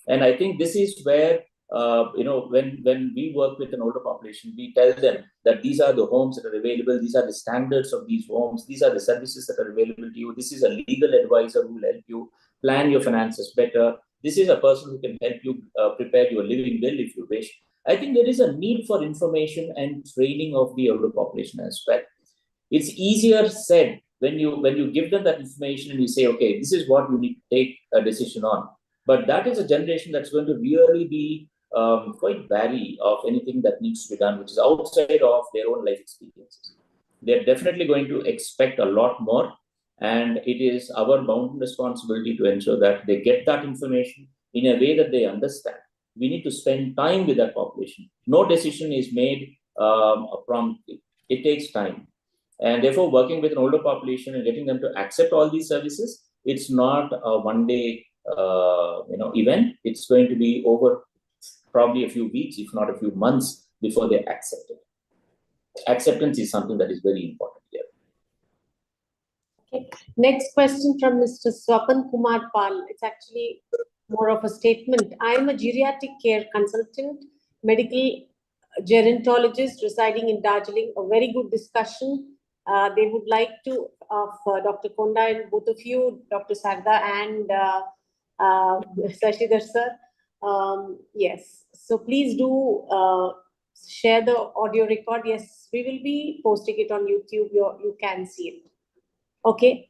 And I think this is where when we work with an older population, we tell them that these are the homes that are available, these are the standards of these homes, these are the services that are available to you, this is a legal advisor who will help you plan your finances better, this is a person who can help you prepare your living will if you wish. I think there is a need for information and training of the older population as well. It's easier said when you give them that information and you say, okay, this is what you need to take a decision on. But that is a generation that's going to really be quite wary of anything that needs to be done, which is outside of their own life experiences. They're definitely going to expect a lot more. And it is our bound responsibility to ensure that they get that information in a way that they understand. We need to spend time with that population. No decision is made promptly. It takes time. And therefore, working with an older population and getting them to accept all these services, it's not a one-day event. It's going to be over probably a few weeks, if not a few months, before they accept it. Acceptance is something that is very important here. Okay. Next question from Mr. Swapan Kumar Pal. It's actually more of a statement. I am a geriatric care consultant, medical gerontologist residing in Darjeeling. A very good discussion. They would like to, Dr. Konda and both of you, Dr. Sarda and Shashidhar sir. Yes, so please do share the audio record. Yes, we will be posting it on YouTube. You can see it. Okay.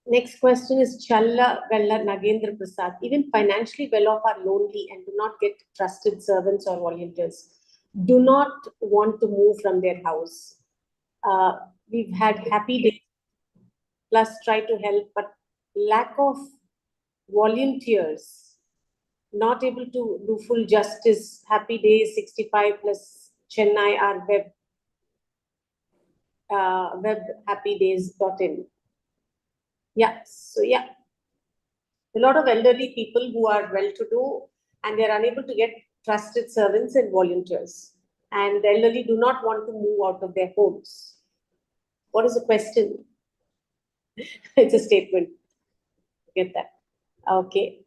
Next question is Challa Vella Nagendra Prasad. Even financially well off are lonely and do not get trusted servants or volunteers. Do not want to move from their house. We've had happy days, plus try to help, but lack of volunteers, not able to do full justice. Happy Days 65 plus Chennai are webhappydays.in. Yeah, so yeah, a lot of elderly people who are well-to-do and they're unable to get trusted servants and volunteers. And the elderly do not want to move out of their homes. What is the question? It's a statement. Get that. Okay.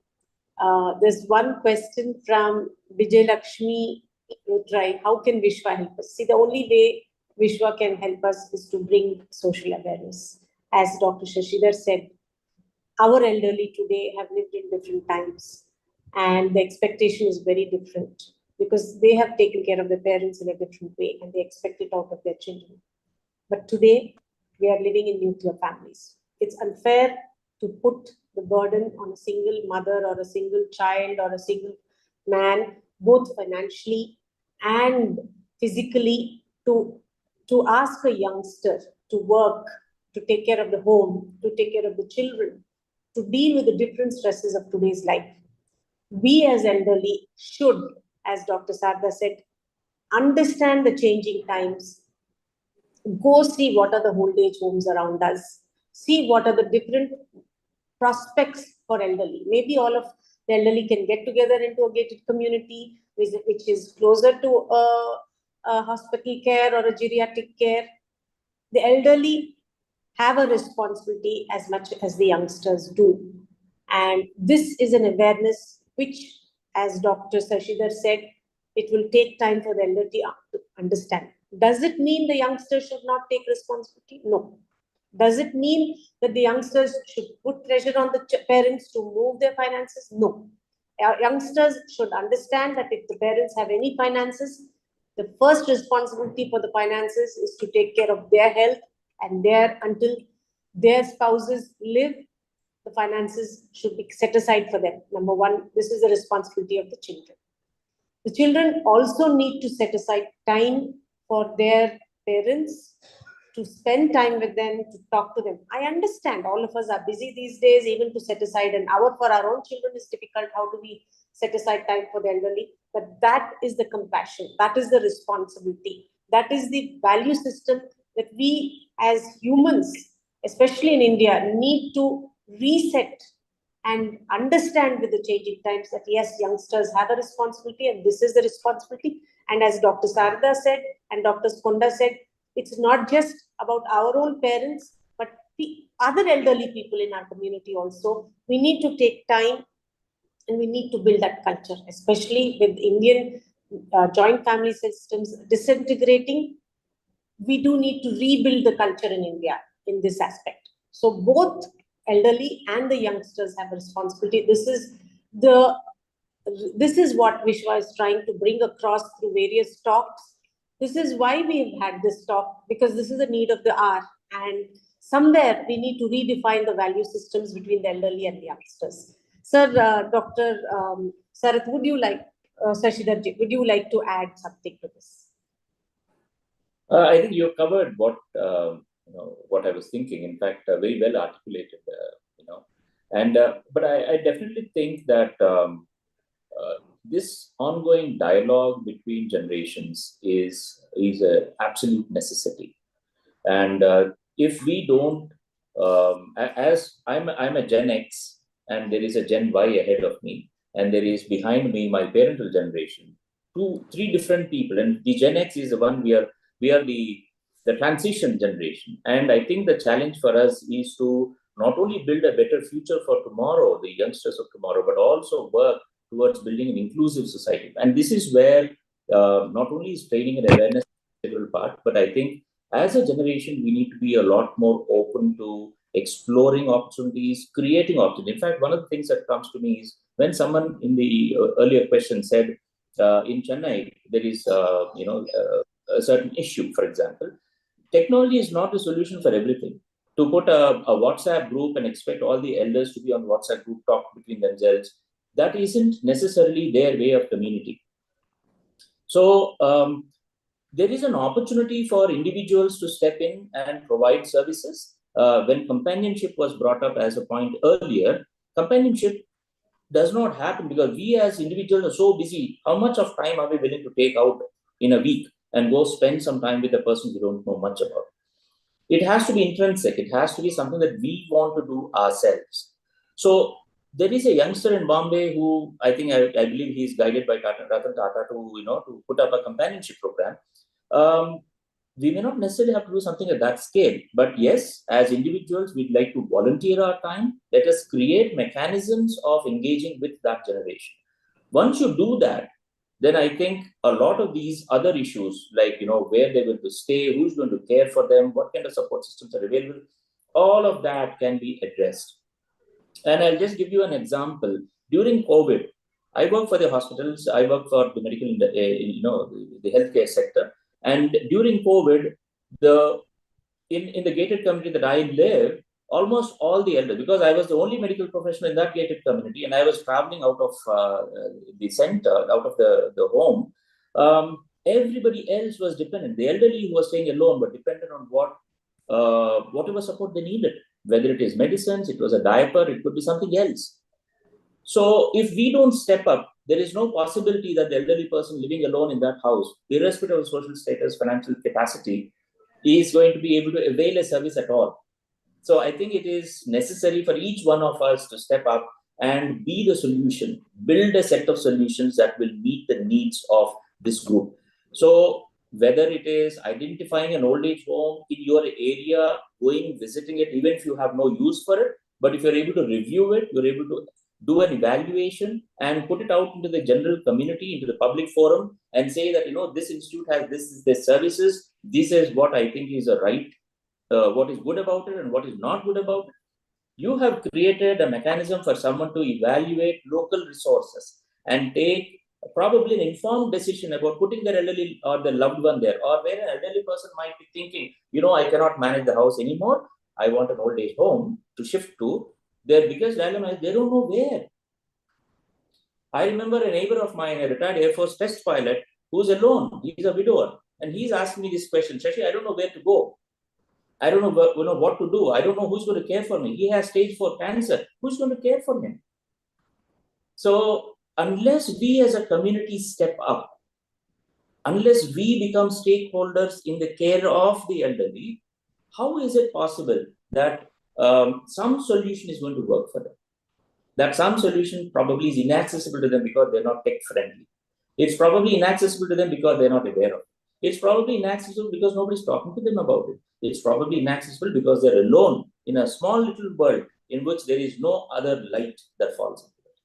There's one question from Vijay Lakshmi Rudrai. How can Vishwa help us? See, the only way Vishwa can help us is to bring social awareness. As Dr. Shashidhar said, our elderly today have lived in different times and the expectation is very different because they have taken care of their parents in a different way and they expect it out of their children. But today, we are living in nuclear families. It's unfair to put the burden on a single mother or a single child or a single man, both financially and physically, to ask a youngster to work, to take care of the home, to take care of the children. to deal with the different stresses of today's life. We as elderly should, as Dr. Sarda said, understand the changing times, go see what are the old age homes around us, see what are the different prospects for elderly. Maybe all of the elderly can get together into a gated community, which is closer to a hospital care or a geriatric care. The elderly have a responsibility as much as the youngsters do. And this is an awareness which, as Dr. Sashidhar said, it will take time for the elderly to understand. Does it mean the youngsters should not take responsibility? No. Does it mean that the youngsters should put pressure on the parents to move their finances? No. Our youngsters should understand that if the parents have any finances, the first responsibility for the finances is to take care of their health, and until their spouses live, the finances should be set aside for them. Number one, this is the responsibility of the children. The children also need to set aside time for their parents, to spend time with them, to talk to them. I understand all of us are busy these days. Even to set aside an hour for our own children is difficult. How do we set aside time for the elderly? But that is the compassion. That is the responsibility. That is the value system that we as humans, especially in India, need to reset and understand with the changing times that yes, youngsters have a responsibility and this is the responsibility. And as Dr. Sarda said and Dr. Skonda said, it's not just about our own parents, but the other elderly people in our community also. We need to take time and we need to build that culture, especially with Indian joint family systems disintegrating. We do need to rebuild the culture in India in this aspect. So both elderly and the youngsters have a responsibility. This is what Vishwa is trying to bring across through various talks. This is why we've had this talk, because this is the need of the hour. And somewhere we need to redefine the value systems between the elderly and the youngsters. Sir, Dr. Sarath, would you like, Sashidharji, would you like to add something to this? I think you covered what what I was thinking. In fact, very well articulated. But I definitely think that this ongoing dialogue between generations is an absolute necessity. And if we don't, as I'm a Gen X, and there is a Gen Y ahead of me, and there is behind me my parental generation, three different people, and the Gen X is the one we are the transition generation. And I think the challenge for us is to not only build a better future for tomorrow, the youngsters of tomorrow, but also work towards building an inclusive society. And this is where not only is training and awareness a integral part, but I think as a generation, we need to be a lot more open to exploring opportunities, creating opportunities. In fact, one of the things that comes to me is when someone in the earlier question said, in Chennai, there is a certain issue, for example. Technology is not the solution for everything. To put a WhatsApp group and expect all the elders to be on WhatsApp group, talk between themselves, that isn't necessarily their way of communicating. So there is an opportunity for individuals to step in and provide services. When companionship was brought up as a point earlier, companionship does not happen because we as individuals are so busy. How much of time are we willing to take out in a week and go spend some time with a person we don't know much about? It has to be intrinsic. It has to be something that we want to do ourselves. So there is a youngster in Bombay who I believe he's guided by Ratan Tata to put up a companionship program. We may not necessarily have to do something at that scale, but yes, as individuals, we'd like to volunteer our time. Let us create mechanisms of engaging with that generation. Once you do that, then I think a lot of these other issues, like where they're going to stay, who's going to care for them, what kind of support systems are available, all of that can be addressed. And I'll just give you an example. During COVID, I work for the hospitals, I work for the medical, the healthcare sector. And during COVID, in the gated community that I live, almost all the elders, because I was the only medical professional in that gated community, and I was traveling out of the center, out of the home, everybody else was dependent. The elderly who was staying alone were dependent on whatever support they needed. whether it is medicines, it was a diaper, it could be something else. So if we don't step up, there is no possibility that the elderly person living alone in that house, irrespective of social status, financial capacity, is going to be able to avail a service at all. So I think it is necessary for each one of us to step up and be the solution, build a set of solutions that will meet the needs of this group. So whether it is identifying an old age home in your area, going, visiting it, even if you have no use for it, but if you're able to review it, you're able to do an evaluation and put it out into the general community, into the public forum, and say that, this institute has this services, this is what I think is a right, what is good about it and what is not good about it. You have created a mechanism for someone to evaluate local resources and take probably an informed decision about putting their elderly or the loved one there, or where an elderly person might be thinking, I cannot manage the house anymore. I want an old age home to shift to. Their biggest dilemma is they don't know where. I remember a neighbor of mine, a retired Air Force test pilot, who's alone. He's a widower. And he's asking me this question, Shashi, I don't know where to go. I don't know what to do. I don't know who's going to care for me. He has stage 4 cancer. Who's going to care for him? So unless we as a community step up, unless we become stakeholders in the care of the elderly, how is it possible that some solution is going to work for them? That some solution probably is inaccessible to them because they're not tech friendly. It's probably inaccessible to them because they're not aware of it. It's probably inaccessible because nobody's talking to them about it. It's probably inaccessible because they're alone in a small little world in which there is no other light that falls into it.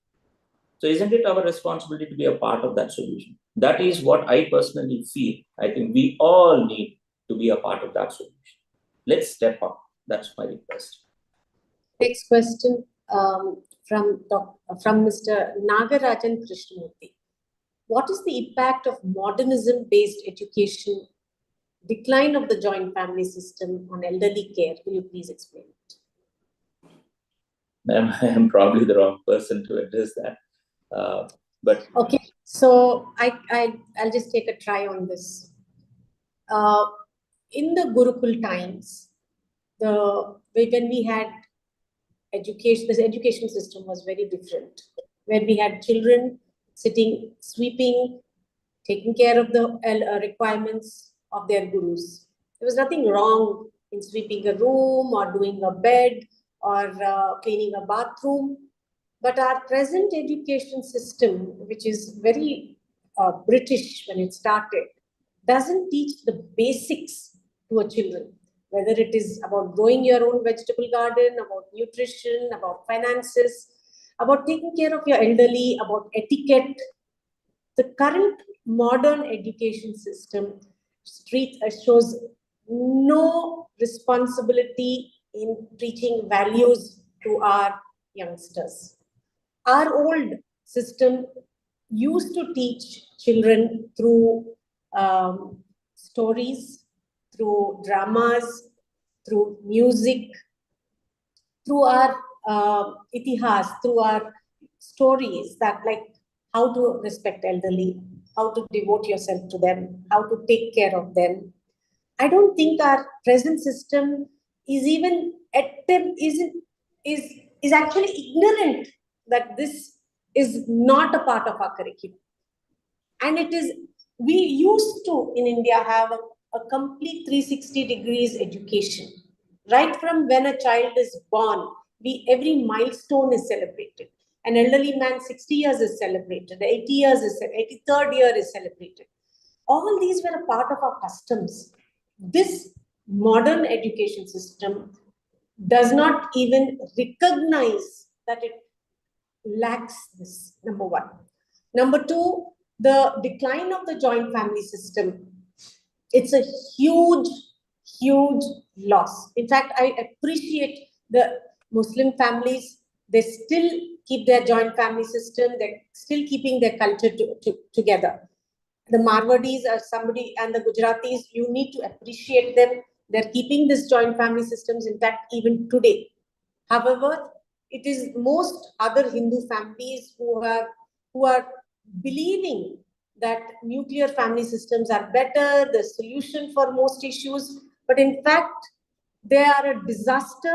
So isn't it our responsibility to be a part of that solution? That is what I personally feel. I think we all need to be a part of that solution. Let's step up. That's my request. Next question from Mr. Nagarajan Krishnamurthy. What is the impact of modernism-based education, decline of the joint family system on elderly care? Will you please explain it? I am probably the wrong person to address that. But okay, so I'll just take a try on this. In the Gurukul times, when we had education, the education system was very different. Where we had children sitting, sweeping, taking care of the requirements of their gurus. There was nothing wrong in sweeping a room or doing a bed or cleaning a bathroom. But our present education system, which is very British when it started, doesn't teach the basics to our children. Whether it is about growing your own vegetable garden, about nutrition, about finances, about taking care of your elderly, about etiquette. The current modern education system shows no responsibility in teaching values to our youngsters. Our old system used to teach children through stories, through dramas, through music, through our itihas, through our stories, that like how to respect elderly, how to devote yourself to them, how to take care of them. I don't think our present system is even is actually ignorant that this is not a part of our curriculum. And it is, we used to in India have a complete 360 degrees education. Right from when a child is born, every milestone is celebrated. An elderly man, 60 years is celebrated, 80 years is 83rd year is celebrated. All these were a part of our customs. This modern education system does not even recognize that it lacks this, number one. Number two, the decline of the joint family system. It's a huge, huge loss. In fact, I appreciate the Muslim families. They still keep their joint family system. They're still keeping their culture together. The Marwadis are somebody, and the Gujaratis, you need to appreciate them. They're keeping this joint family systems intact even today. However, it is most other Hindu families who are believing that nuclear family systems are better, the solution for most issues. But in fact, they are a disaster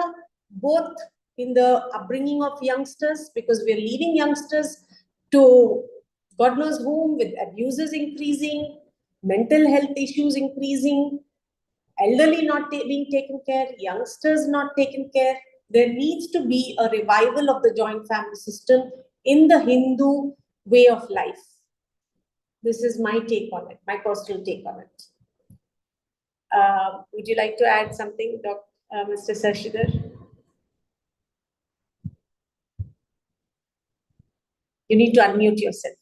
both in the upbringing of youngsters, because we're leaving youngsters to God knows whom, with abuses increasing, mental health issues increasing, elderly not being taken care, youngsters not taken care. There needs to be a revival of the joint family system in the Hindu way of life. This is my take on it, my personal take on it. Would you like to add something, Mr. Shashidhar? You need to unmute yourself.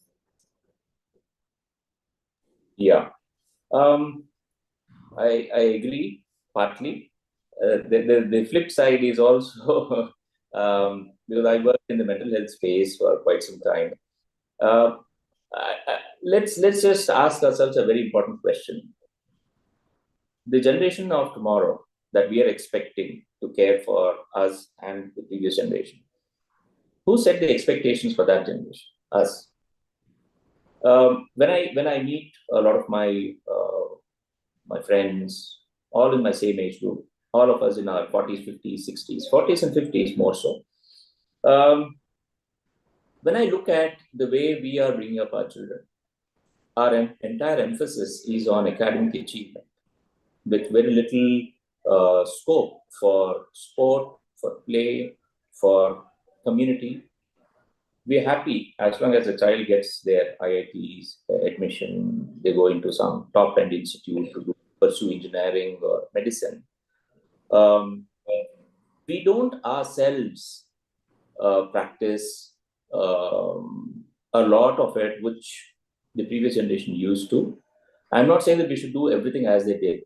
Yeah, I agree partly. The flip side is also because I worked in the mental health space for quite some time. Let's just ask ourselves a very important question. The generation of tomorrow that we are expecting to care for us and the previous generation, who set the expectations for that generation? Us. When I meet a lot of my friends, all in my same age group, all of us in our 40s, 50s, 60s, 40s and 50s more so. When I look at the way we are bringing up our children, our entire emphasis is on academic achievement, with very little scope for sport, for play, for community. We're happy as long as the child gets their IITs, admission, they go into some top-end institute to pursue engineering or medicine. We don't ourselves practice a lot of it, which the previous generation used to. I'm not saying that we should do everything as they did.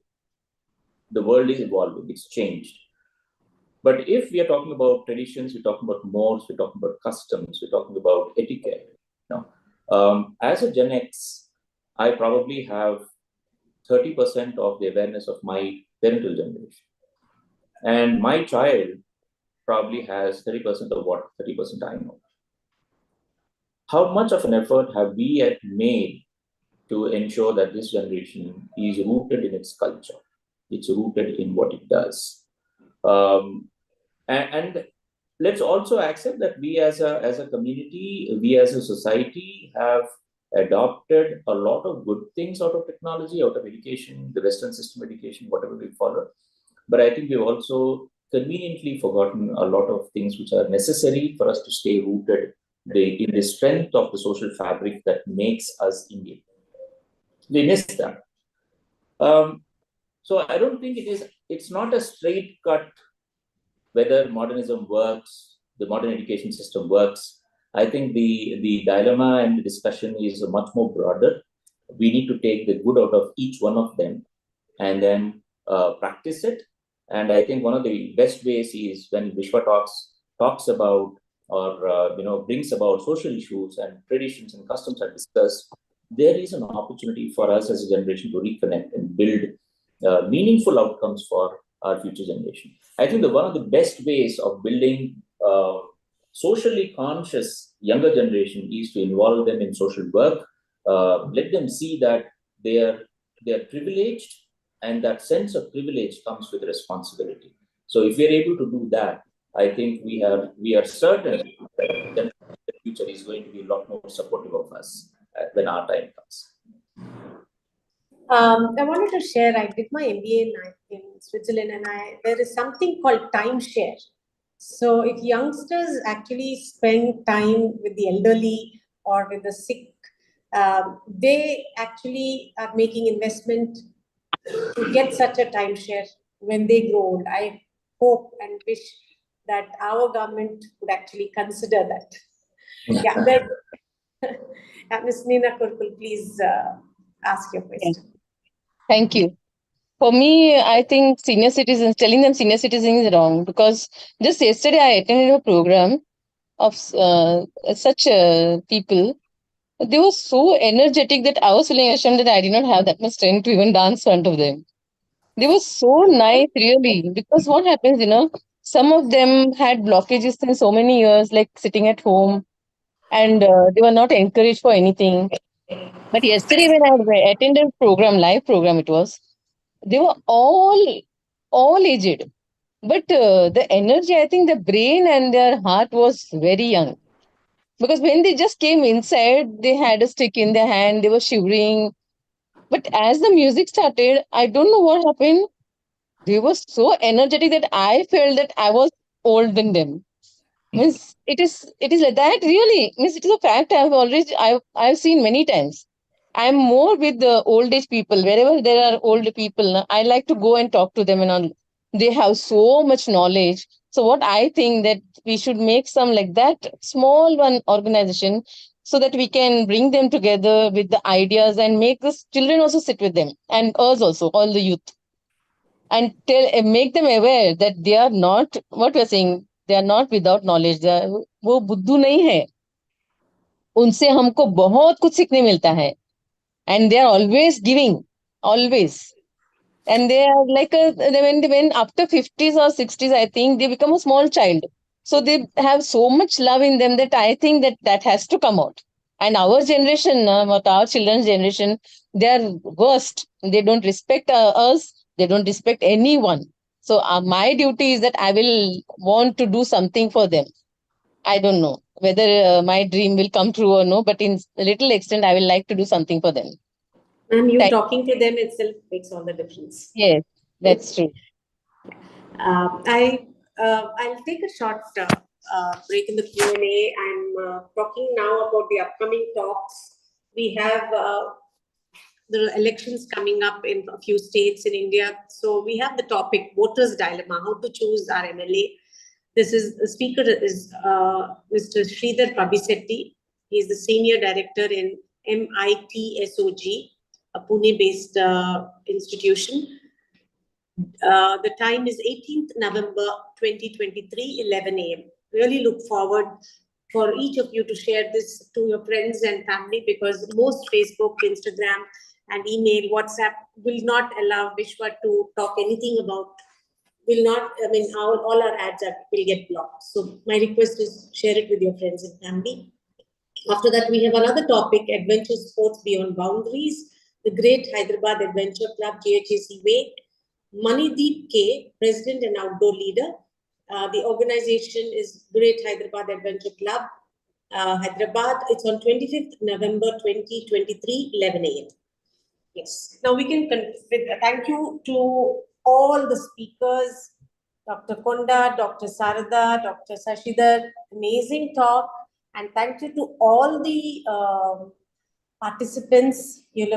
The world is evolving, it's changed. But if we are talking about traditions, we're talking about mores, we're talking about customs, we're talking about etiquette. As a Gen X, I probably have 30% of the awareness of my parental generation. And my child probably has 30% of what 30% I know. How much of an effort have we made to ensure that this generation is rooted in its culture? It's rooted in what it does. And let's also accept that we as a community, we as a society have adopted a lot of good things out of technology, out of education, the Western system education, whatever we follow. But I think we've also conveniently forgotten a lot of things which are necessary for us to stay rooted in the strength of the social fabric that makes us Indian. We miss that. So I don't think it's not a straight cut whether modernism works, the modern education system works. I think the dilemma and the discussion is much more broader. We need to take the good out of each one of them and then practice it. And I think one of the best ways is when Vishwa talks about or brings about social issues and traditions and customs are discussed. There is an opportunity for us as a generation to reconnect and build meaningful outcomes for our future generation. I think one of the best ways of building socially conscious younger generation is to involve them in social work. Let them see that they are privileged, and that sense of privilege comes with responsibility. So if we are able to do that, I think we are certain that the future is going to be a lot more supportive of us when our time comes. I wanted to share, I did my MBA in Switzerland, and there is something called timeshare. So if youngsters actually spend time with the elderly or with the sick, they actually are making investment to get such a timeshare when they grow old. I hope and wish that our government would actually consider that. Yeah, Ms. Neena Kurkul, please ask your question. Thank you. For me, I think telling them senior citizens is wrong, because just yesterday I attended a program of such people. They were so energetic that I was feeling ashamed that I did not have that much strength to even dance in front of them. They were so nice, really, because what happens, some of them had blockages in so many years, like sitting at home, and they were not encouraged for anything. But yesterday when I attended live program it was, they were all aged. But the energy, I think the brain and their heart was very young. Because when they just came inside, they had a stick in their hand, they were shivering. But as the music started, I don't know what happened. They were so energetic that I felt that I was old than them. Means it is like that really. Means it is a fact I've seen many times. I'm more with the old age people. Wherever there are old people, I like to go and talk to them and all. They have so much knowledge. So what I think that we should make some like that small one organization so that we can bring them together with the ideas and make the children also sit with them and us also, all the youth, and make them aware that they are not what we're saying, they are not without knowledge. वो बुद्धू नहीं है, उनसे हमको बहुत कुछ सीखने मिलता है, and they are always giving, always. And they are like when after 50s or 60s, I think they become a small child, so they have so much love in them that I think that has to come out. And our generation, our children's generation, they are worst. They don't respect us, they don't respect anyone. So my duty is that I will want to do something for them. I don't know whether my dream will come true or no, but in a little extent I will like to do something for them. And you Thank- talking to them itself makes all the difference. Yes, that's true. I'll take a short break in the Q&A. I'm talking now about the upcoming talks. We have the elections coming up in a few states in India. So we have the topic voters dilemma, how to choose our MLA. The speaker is Mr. Sridhar Pabisetti. He is the senior director in MITSOG, a Pune-based institution. The time is 18th November 2023, 11 a.m. Really look forward for each of you to share this to your friends and family, because most Facebook, Instagram, and email, WhatsApp will not allow Vishwa to talk anything about, all our ads will get blocked. So my request is share it with your friends and family. After that, we have another topic, adventure sports beyond boundaries, the Great Hyderabad Adventure Club, GHAC Way. Manideep K, President and Outdoor Leader. The organization is Great Hyderabad Adventure Club, Hyderabad. It's on 25th November 2023, 11 a.m. Yes. Now we can thank you to all the speakers, Dr. Konda, Dr. Sarada, Dr. Shashidhar, amazing talk. And thank you to all the participants. You'll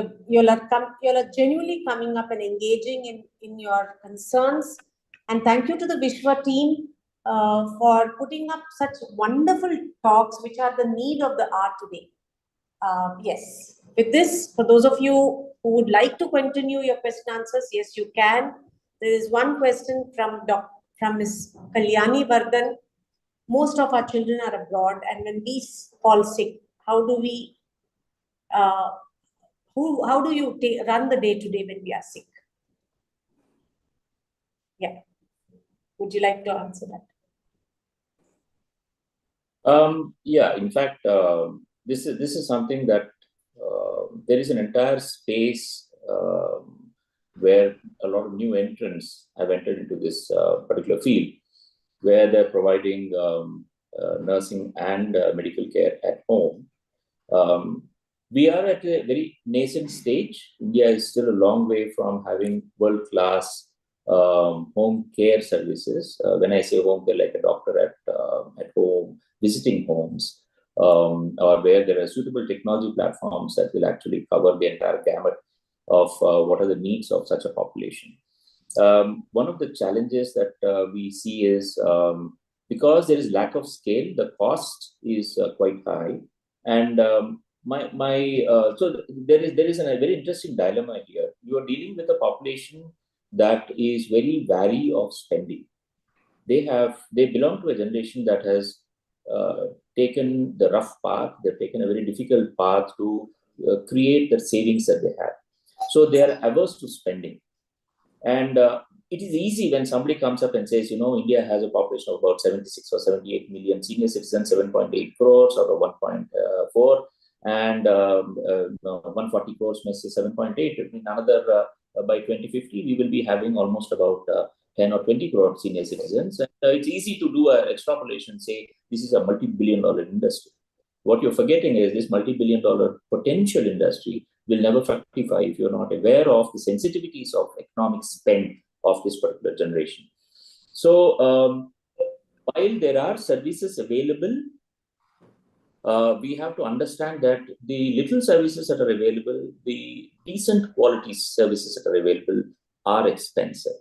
are genuinely coming up and engaging in your concerns. And thank you to the Vishwa team for putting up such wonderful talks, which are the need of the hour today. Yes. With this, for those of you who would like to continue your question answers, yes, you can. There is one question from Ms. Kalyani Vardhan. Most of our children are abroad, and when we fall sick, how do we how do you run the day-to-day when we are sick? Yeah. Would you like to answer that? Yeah, in fact, this is something that there is an entire space where a lot of new entrants have entered into this particular field, where they're providing nursing and medical care at home. We are at a very nascent stage. India is still a long way from having world-class home care services. When I say home care, like a doctor at home, visiting homes, or where there are suitable technology platforms that will actually cover the entire gamut of what are the needs of such a population. One of the challenges that we see is because there is lack of scale, the cost is quite high, and so there is a very interesting dilemma here. You are dealing with a population that is very wary of spending. They belong to a generation that has taken the rough path. They've taken a very difficult path to create the savings that they have. So they are averse to spending. And it is easy when somebody comes up and says, India has a population of about 76 or 78 million senior citizens, 7.8 crores out of 1.4, and 140 crores means 7.8. It means another, by 2050, we will be having almost about 10 or 20 crore senior citizens. And it's easy to do an extrapolation, say this is a multi-billion-dollar industry. What you're forgetting is this multi-billion-dollar potential industry will never fructify if you're not aware of the sensitivities of economic spend of this particular generation. So while there are services available, we have to understand that the little services that are available, the decent quality services that are available are expensive.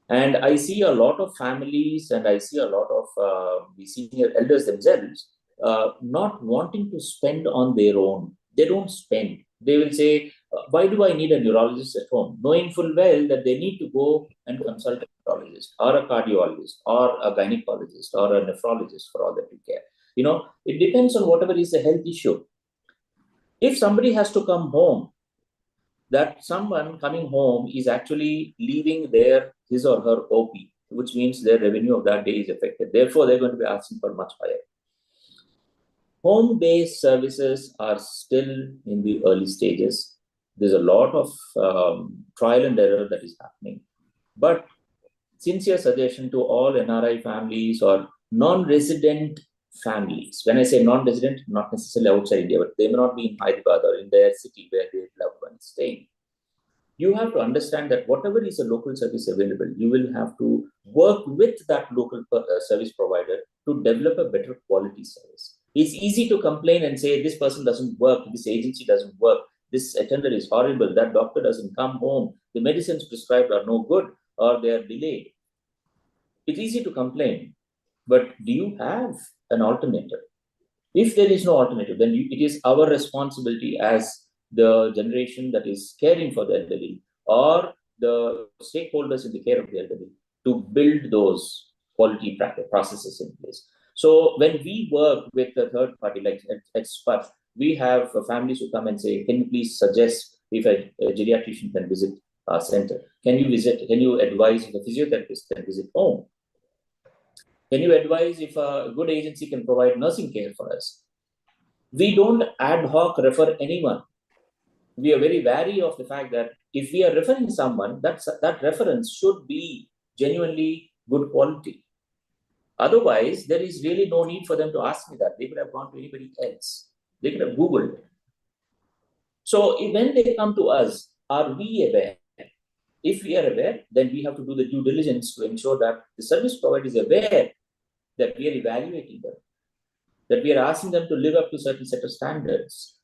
And I see a lot of families and I see a lot of the senior elders themselves not wanting to spend on their own. They don't spend. They will say, why do I need a neurologist at home? Knowing full well that they need to go and consult a neurologist or a cardiologist or a gynecologist or a nephrologist for all that you care. You know, it depends on whatever is the health issue. If somebody has to come home, that someone coming home is actually leaving his or her OP, which means their revenue of that day is affected. Therefore, they're going to be asking for much higher. Home-based services are still in the early stages. There's a lot of trial and error that is happening. But sincere suggestion to all NRI families or non-resident families. When I say non-resident, not necessarily outside India, but they may not be in Hyderabad or in their city where their loved one is staying. You have to understand that whatever is a local service available, you will have to work with that local service provider to develop a better quality service. It's easy to complain and say, this person doesn't work, this agency doesn't work, this attender is horrible, that doctor doesn't come home, the medicines prescribed are no good or they are delayed. It's easy to complain, but do you have an alternative? If there is no alternative, then it is our responsibility as the generation that is caring for the elderly or the stakeholders in the care of the elderly to build those quality processes in place. So when we work with a third party like experts, we have families who come and say, can you please suggest if a geriatrician can visit our center? Can you advise if a physiotherapist can visit home? Can you advise if a good agency can provide nursing care for us? We don't ad hoc refer anyone. We are very wary of the fact that if we are referring someone, that reference should be genuinely good quality. Otherwise, there is really no need for them to ask me that. They could have gone to anybody else. They could have Googled it. So when they come to us, are we aware? If we are aware, then we have to do the due diligence to ensure that the service provider is aware that we are evaluating them, that we are asking them to live up to a certain set of standards.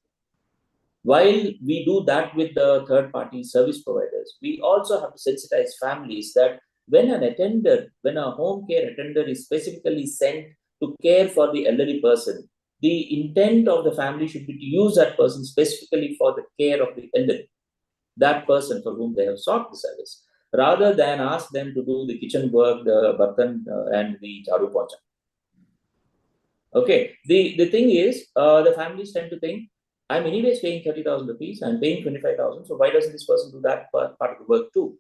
While we do that with the third-party service providers, we also have to sensitize families that when a home care attender is specifically sent to care for the elderly person, the intent of the family should be to use that person specifically for the care of the elderly, that person for whom they have sought the service, rather than ask them to do the kitchen work, the bartan and the jharu pocha. Okay, the thing is, the families tend to think, I'm anyways paying 30,000 rupees, I'm paying 25,000, so why doesn't this person do that part of the work too?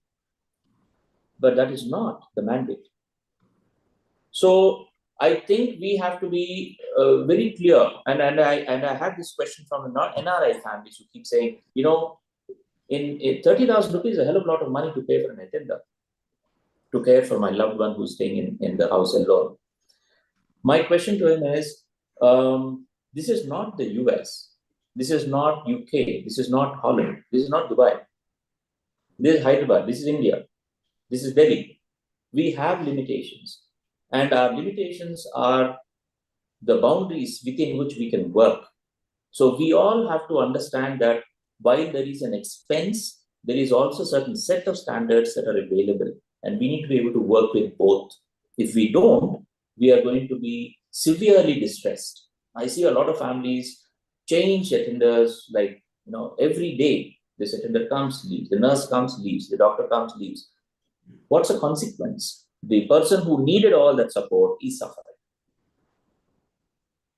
But that is not the mandate. So I think we have to be very clear, and I had this question from NRI families who keep saying, you know, in 30,000 rupees is a hell of a lot of money to pay for an attender, to care for my loved one who's staying in the house alone. My question to him is, this is not the US, this is not UK, this is not Holland, this is not Dubai, this is Hyderabad, this is India, this is Delhi. We have limitations, and our limitations are the boundaries within which we can work. So we all have to understand that while there is an expense, there is also a certain set of standards that are available, and we need to be able to work with both. If we don't, we are going to be severely distressed. I see a lot of families change attenders, like, you know, every day. This attender comes, leaves, the nurse comes, leaves, the doctor comes, leaves. What's the consequence? The person who needed all that support is suffering.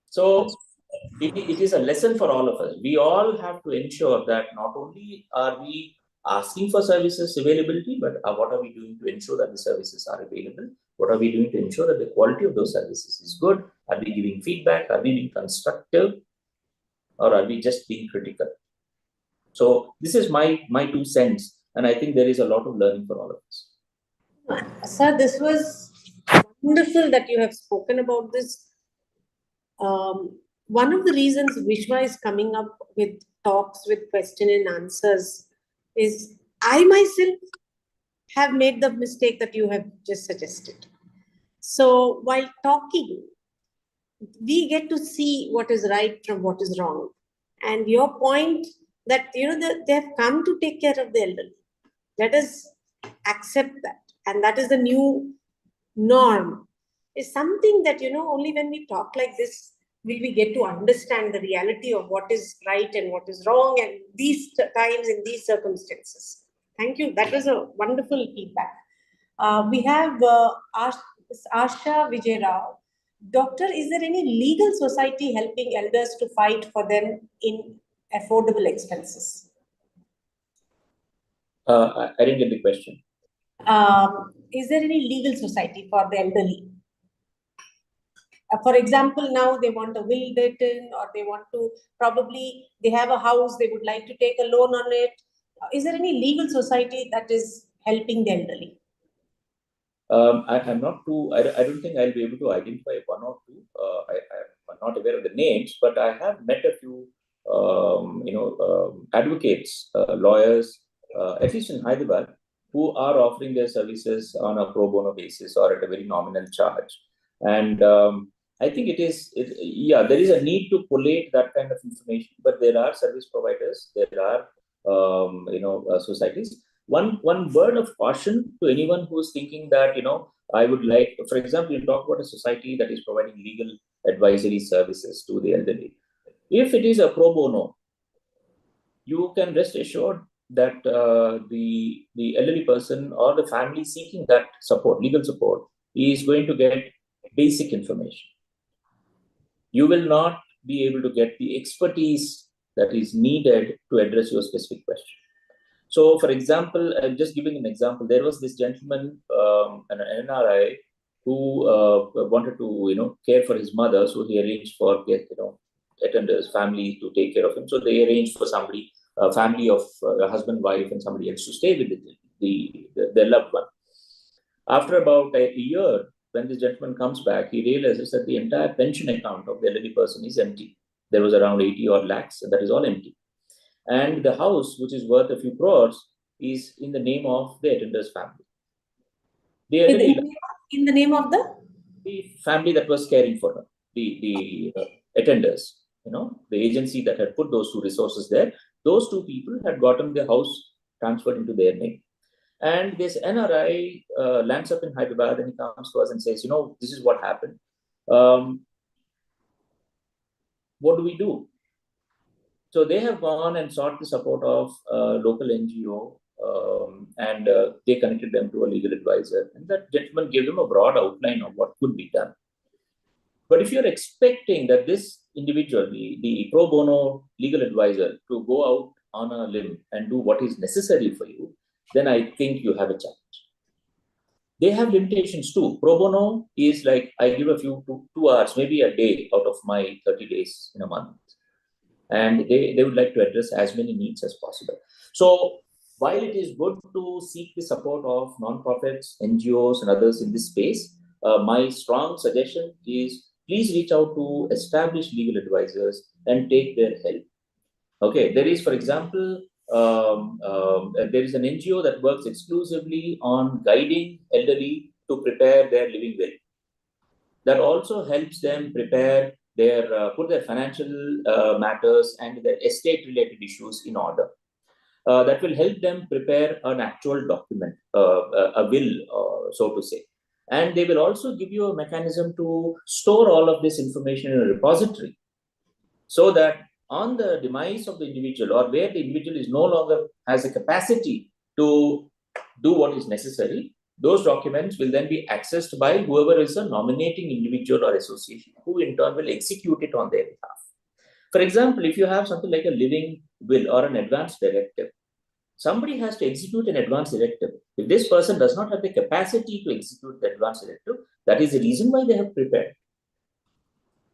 So it is a lesson for all of us. We all have to ensure that not only are we asking for services availability, but what are we doing to ensure that the services are available? What are we doing to ensure that the quality of those services is good? Are we giving feedback? Are we being constructive? Or are we just being critical? So this is my 2 cents. And I think there is a lot of learning for all of us. Sir, this was wonderful that you have spoken about this. One of the reasons Vishwa is coming up with talks with question and answers is I myself have made the mistake that you have just suggested. So while talking, we get to see what is right from what is wrong. And your point that, they have come to take care of the elderly. Let us accept that. And that is the new norm. Is something that, only when we talk like this, will we get to understand the reality of what is right and what is wrong and these times in these circumstances. Thank you. That was a wonderful feedback. We have Asha Vijay Rao. Doctor, is there any legal society helping elders to fight for them in affordable expenses? I didn't get the question. Is there any legal society for the elderly? For example, now they want a will written, or they want to, probably they have a house, they would like to take a loan on it. Is there any legal society that is helping the elderly? I'm not too, I don't think I'll be able to identify one or two. I'm not aware of the names, but I have met a few, advocates, lawyers, at least in Hyderabad, who are offering their services on a pro bono basis or at a very nominal charge. And I think there is a need to collate that kind of information, but there are service providers, there are, societies. One word of caution to anyone who is thinking that, I would like, for example, you talk about a society that is providing legal advisory services to the elderly. If it is a pro bono, you can rest assured that the elderly person or the family seeking that support, legal support, is going to get basic information. You will not be able to get the expertise that is needed to address your specific question. So, for example, I'm just giving an example. There was this gentleman, an NRI, who wanted to, care for his mother. So he arranged for, attenders, family to take care of him. So they arranged for somebody, a family of a husband, wife, and somebody else to stay with the loved one. After about a year, when this gentleman comes back, he realizes that the entire pension account of the elderly person is empty. There was around 80 odd lakhs, and that is all empty. And the house, which is worth a few crores, is in the name of the attender's family. In the name of the family that was caring for her, the attenders, the agency that had put those two resources there. Those two people had gotten the house transferred into their name. And this NRI lands up in Hyderabad, and he comes to us and says, this is what happened. What do we do? So they have gone and sought the support of a local NGO, and they connected them to a legal advisor. And that gentleman gave them a broad outline of what could be done. But if you're expecting that this individual, the pro bono legal advisor, to go out on a limb and do what is necessary for you, then I think you have a challenge. They have limitations too. Pro bono is like, I give a few 2 hours, maybe a day out of my 30 days in a month. And they would like to address as many needs as possible. So while it is good to seek the support of nonprofits, NGOs, and others in this space, my strong suggestion is please reach out to established legal advisors and take their help. Okay, there is, for example, there is an NGO that works exclusively on guiding elderly to prepare their living will. That also helps them prepare put their financial matters and their estate-related issues in order. That will help them prepare an actual document, a will, so to say. And they will also give you a mechanism to store all of this information in a repository, so that on the demise of the individual, or where the individual is no longer has a capacity to do what is necessary, those documents will then be accessed by whoever is a nominating individual or association, who in turn will execute it on their behalf. For example, if you have something like a living will or an advance directive, somebody has to execute an advance directive. If this person does not have the capacity to execute the advance directive, that is the reason why they have prepared.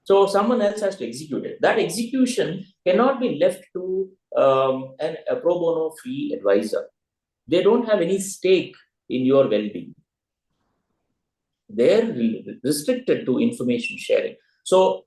So someone else has to execute it. That execution cannot be left to a pro bono fee advisor. They don't have any stake in your well-being. they're restricted to information sharing. So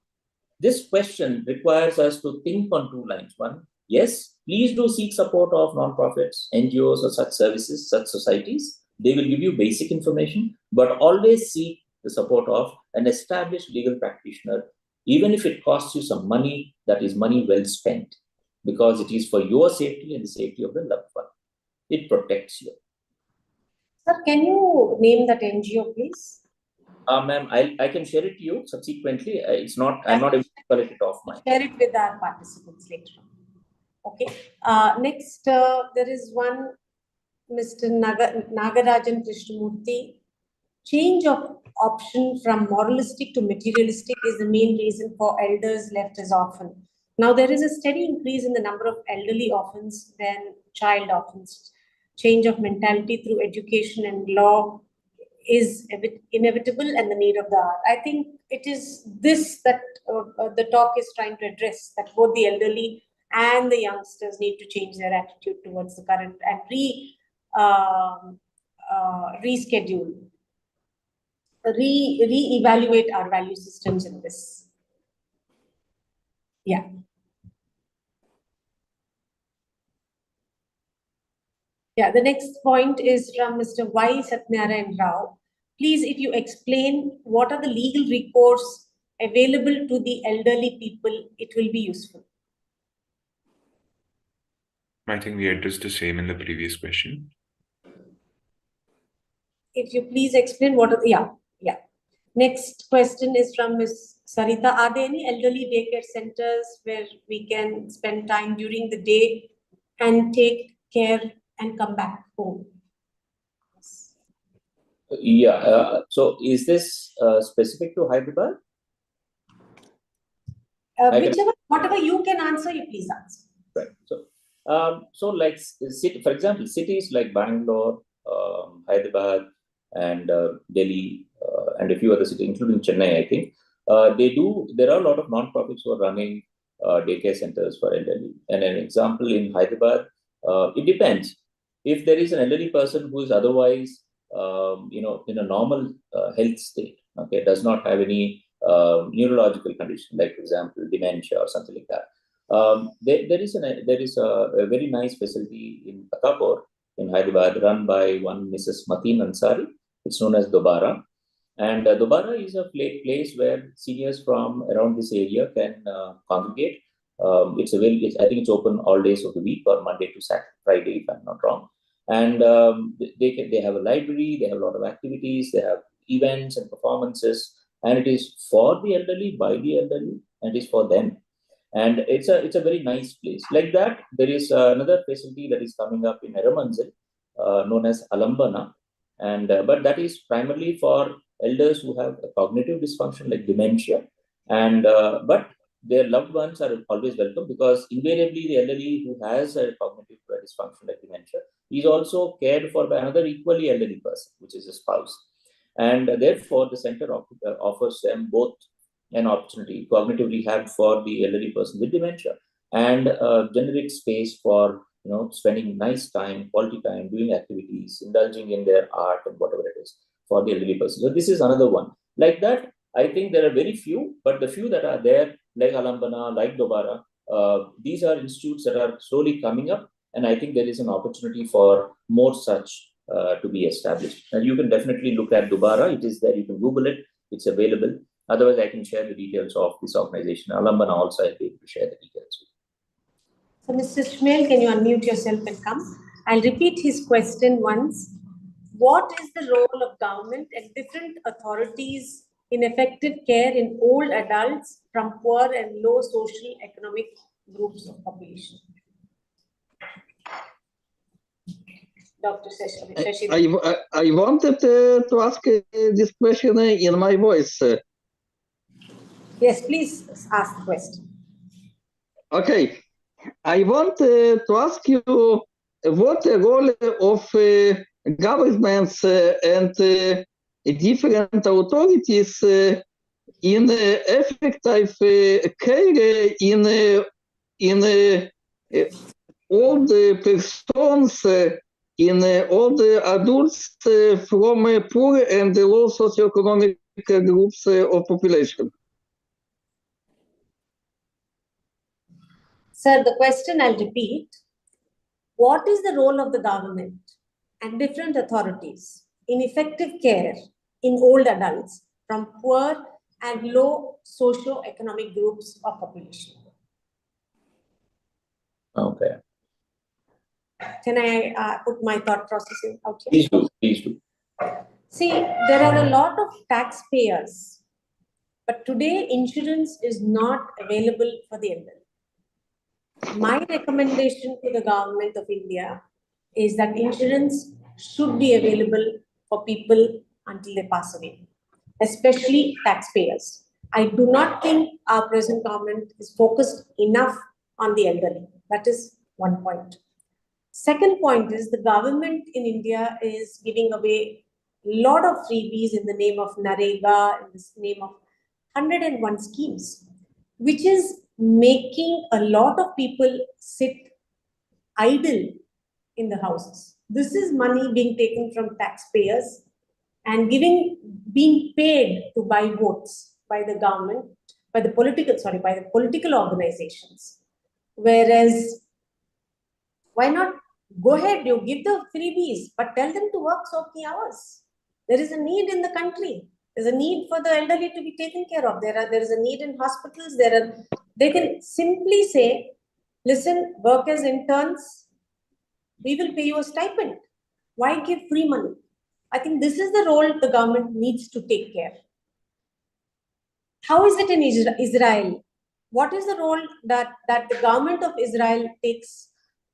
this question requires us to think on two lines. One, yes, please do seek support of nonprofits, NGOs, or such services, such societies. They will give you basic information, but always seek the support of an established legal practitioner, even if it costs you some money. That is money well spent, because it is for your safety and the safety of the loved one. It protects you. Sir, can you name that NGO, please? Ma'am, I can share it to you subsequently. It's not, I'm not able to collect it off my. Share it with our participants later on. Okay. Next, there is one, Mr. Nagarajan Krishnamurthy. Change of option from moralistic to materialistic is the main reason for elders left as orphan. Now, there is a steady increase in the number of elderly orphans than child orphans. Change of mentality through education and law is inevitable, and the need of the hour. I think it is this that the talk is trying to address, that both the elderly and the youngsters need to change their attitude towards the current and reschedule, re-evaluate our value systems in this. Yeah. Yeah, the next point is from Mr. Y. Satyanarayan Rao. Please, if you explain what are the legal recourse available to the elderly people, it will be useful. I think we addressed the same in the previous question. If you please explain what are the, yeah. Next question is from Ms. Sarita. Are there any elderly daycare centers where we can spend time during the day and take care and come back home? Yeah. So is this specific to Hyderabad? Whatever you can answer, you please answer. Right. So like, for example, cities like Bangalore, Hyderabad, and Delhi, and a few other cities, including Chennai, I think, there are a lot of non-profits who are running daycare centers for elderly. And an example in Hyderabad, it depends. If there is an elderly person who is otherwise, in a normal health state, okay, does not have any neurological condition, like for example, dementia or something like that. There is a very nice facility in Akapur in Hyderabad run by one Mrs. Mateen Ansari. It's known as Dobara. And Dobara is a place where seniors from around this area can congregate. I think it's open all days of the week, or Monday to Saturday, Friday, if I'm not wrong. And they have a library, they have a lot of activities, they have events and performances, and it is for the elderly, by the elderly, and it is for them. And it's a very nice place. Like that, there is another facility that is coming up in Eramanzil, known as Alambana, and but that is primarily for elders who have a cognitive dysfunction like dementia, and but their loved ones are always welcome, because invariably the elderly who has a cognitive dysfunction like dementia is also cared for by another equally elderly person, which is a spouse. And therefore, the center offers them both an opportunity, cognitive rehab for the elderly person with dementia, and generic space for spending nice time, quality time, doing activities, indulging in their art and whatever it is for the elderly person. So this is another one. Like that, I think there are very few, but the few that are there, like Alambana, like Dobara, these are institutes that are slowly coming up, and I think there is an opportunity for more such to be established. And you can definitely look at Dobara. It is there. You can Google it. It's available. Otherwise, I can share the details of this organization. Alambana also, I'll be able to share the details. So, Mr. Shmuel, can you unmute yourself and come? I'll repeat his question once. What is the role of government and different authorities in effective care in old adults from poor and low social economic groups of population? Dr. Shashi. I wanted to ask this question in my voice. Yes, please ask the question. Okay. I want to ask you what the role of governments and different authorities in effective care in old persons in all the adults from poor and low socioeconomic groups of population? Sir, the question I'll repeat. What is the role of the government and different authorities in effective care in old adults from poor and low socio-economic groups of population? Okay. Can I put my thought processing out here? Please do. Please do. See, there are a lot of taxpayers, but today insurance is not available for the elderly. My recommendation to the government of India is that insurance should be available for people until they pass away, especially taxpayers. I do not think our present government is focused enough on the elderly. That is one point. Second point is the government in India is giving away a lot of freebies in the name of Narega, in the name of 101 schemes, which is making a lot of people sit idle in the houses. This is money being taken from taxpayers and being paid to buy votes by the government, by the political organizations. Whereas, why not go ahead, you give the freebies, but tell them to work so many hours. There is a need in the country. There's a need for the elderly to be taken care of. There is a need in hospitals. They can simply say, listen, work as interns, we will pay you a stipend. Why give free money? I think this is the role the government needs to take care. How is it in Israel? What is the role that the government of Israel takes,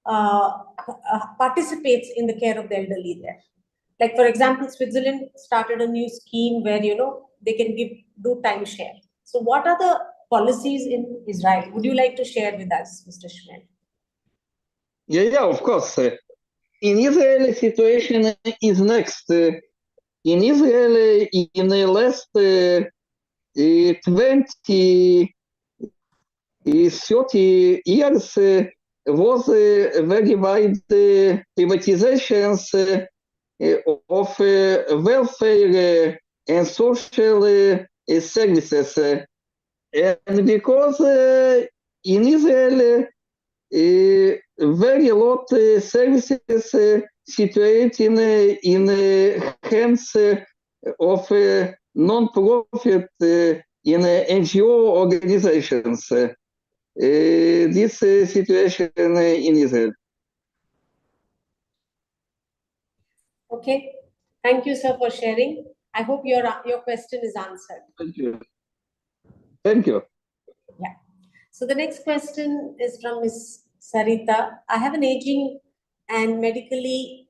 participates in the care of the elderly there? Like, for example, Switzerland started a new scheme where, they can do timeshare. So what are the policies in Israel? Would you like to share with us, Mr. Shmuel? Yeah, of course. In Israel, the situation is next. In Israel, in the last 20, 30 years, was very wide privatizations of welfare and social services. And because in Israel, very lot services situated in hands of non-profit in NGO organizations. This situation in Israel. Okay, thank you, sir, for sharing. I hope your question is answered. Thank you. Thank you. Yeah. So the next question is from Ms. Sarita. I have an aging and medically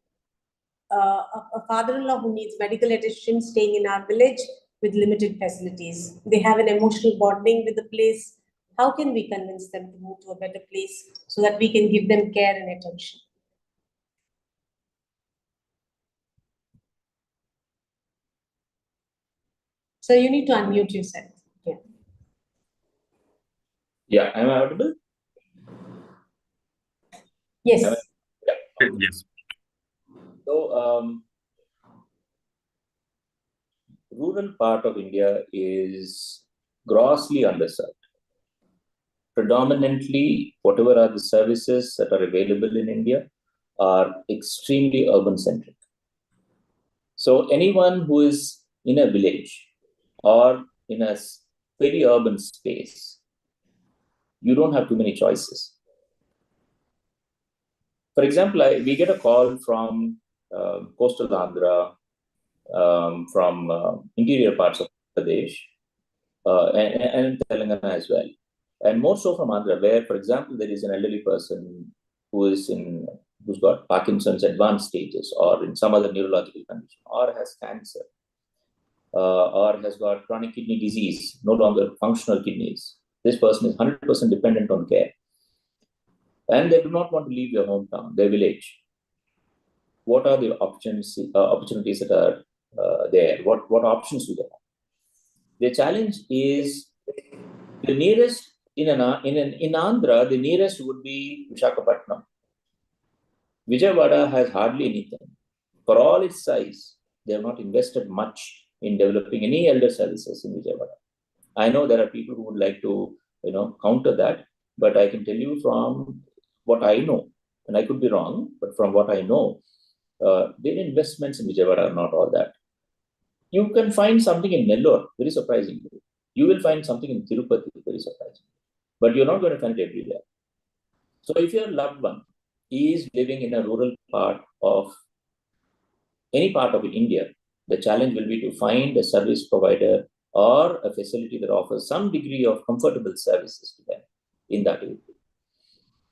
a father-in-law who needs medical attention staying in our village with limited facilities. They have an emotional bonding with the place. How can we convince them to move to a better place so that we can give them care and attention? So you need to unmute yourself. Yeah. Yeah, am I audible? Yes. Yes. So, rural part of India is grossly underserved. Predominantly, whatever are the services that are available in India are extremely urban-centric. So anyone who is in a village or in a very urban space, you don't have too many choices. For example, we get a call from coastal Andhra, from interior parts of Pradesh, and Telangana as well. And more so from Andhra, where, for example, there is an elderly person who's got Parkinson's advanced stages, or in some other neurological condition, or has cancer, or has got chronic kidney disease, no longer functional kidneys. This person is 100% dependent on care. And they do not want to leave their hometown, their village. What are the opportunities that are there? What options do they have? The challenge is the nearest in Andhra, the nearest would be Visakhapatnam. Vijayawada has hardly anything. For all its size, they have not invested much in developing any elder services in Vijayawada. I know there are people who would like to, counter that, but I can tell you from what I know, and I could be wrong, but from what I know, their investments in Vijayawada are not all that. You can find something in Nellore, very surprisingly. You will find something in Tirupati, very surprising. But you're not going to find it everywhere. So if your loved one is living in a rural part of any part of India, the challenge will be to find a service provider or a facility that offers some degree of comfortable services to them in that area.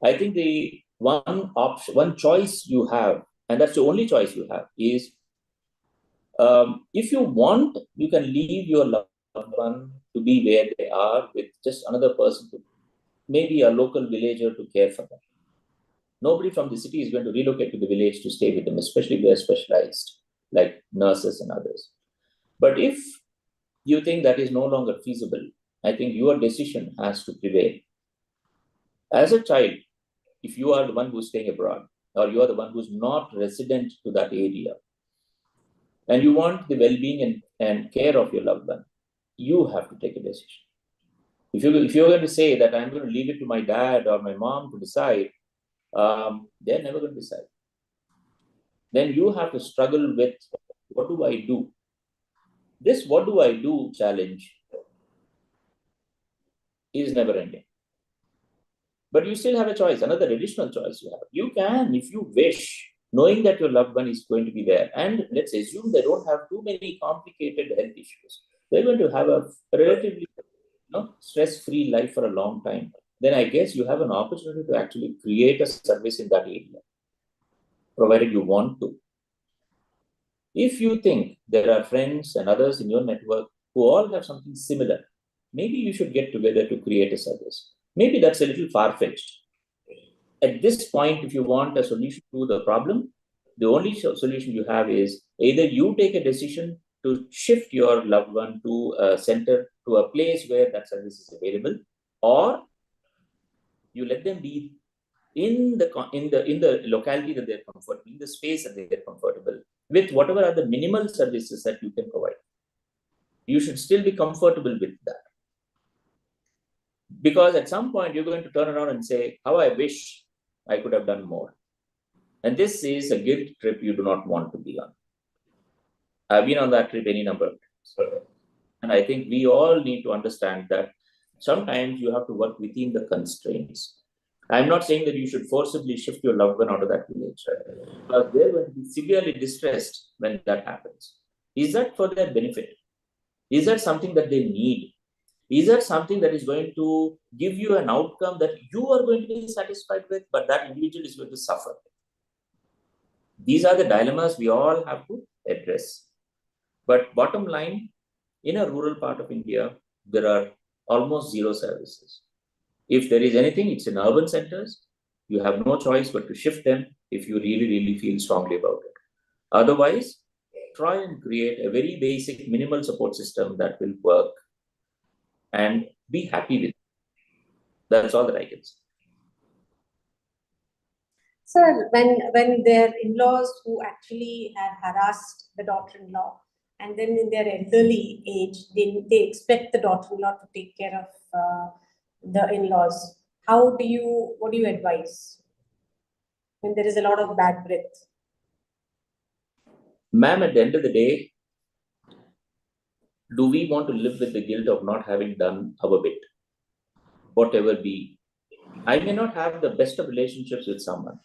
I think the one choice you have, and that's the only choice you have, is if you want, you can leave your loved one to be where they are with just another person, maybe a local villager to care for them. Nobody from the city is going to relocate to the village to stay with them, especially if they are specialized, like nurses and others. But if you think that is no longer feasible, I think your decision has to prevail. As a child, if you are the one who's staying abroad, or you are the one who's not resident to that area, and you want the well-being and care of your loved one, you have to take a decision. If you're going to say that I'm going to leave it to my dad or my mom to decide, they're never going to decide. Then you have to struggle with, what do I do? This what do I do challenge is never ending. But you still have a choice, another additional choice you have. You can, if you wish, knowing that your loved one is going to be there, and let's assume they don't have too many complicated health issues, they're going to have a relatively stress-free life for a long time, then I guess you have an opportunity to actually create a service in that area, provided you want to. If you think there are friends and others in your network who all have something similar, maybe you should get together to create a service. Maybe that's a little far-fetched. At this point, if you want a solution to the problem, the only solution you have is either you take a decision to shift your loved one to a center, to a place where that service is available, or you let them be in the locality that they're comfortable, in the space that they're comfortable, with whatever are the minimal services that you can provide. You should still be comfortable with that. Because at some point, you're going to turn around and say, how I wish I could have done more. And this is a guilt trip you do not want to be on. I've been on that trip any number of times. And I think we all need to understand that sometimes you have to work within the constraints. I'm not saying that you should forcibly shift your loved one out of that village, because they're going to be severely distressed when that happens. Is that for their benefit? Is that something that they need? Is that something that is going to give you an outcome that you are going to be satisfied with, but that individual is going to suffer? These are the dilemmas we all have to address. But bottom line, in a rural part of India, there are almost zero services. If there is anything, it's in urban centers. You have no choice but to shift them if you really, really feel strongly about it. Otherwise, try and create a very basic minimal support system that will work and be happy with it. That's all that I can say. Sir, when their in-laws who actually had harassed the daughter-in-law, and then in their elderly age, they expect the daughter-in-law to take care of the in-laws. What do you advise when there is a lot of bad breath? Ma'am, at the end of the day, do we want to live with the guilt of not having done our bit? Whatever be. I may not have the best of relationships with someone,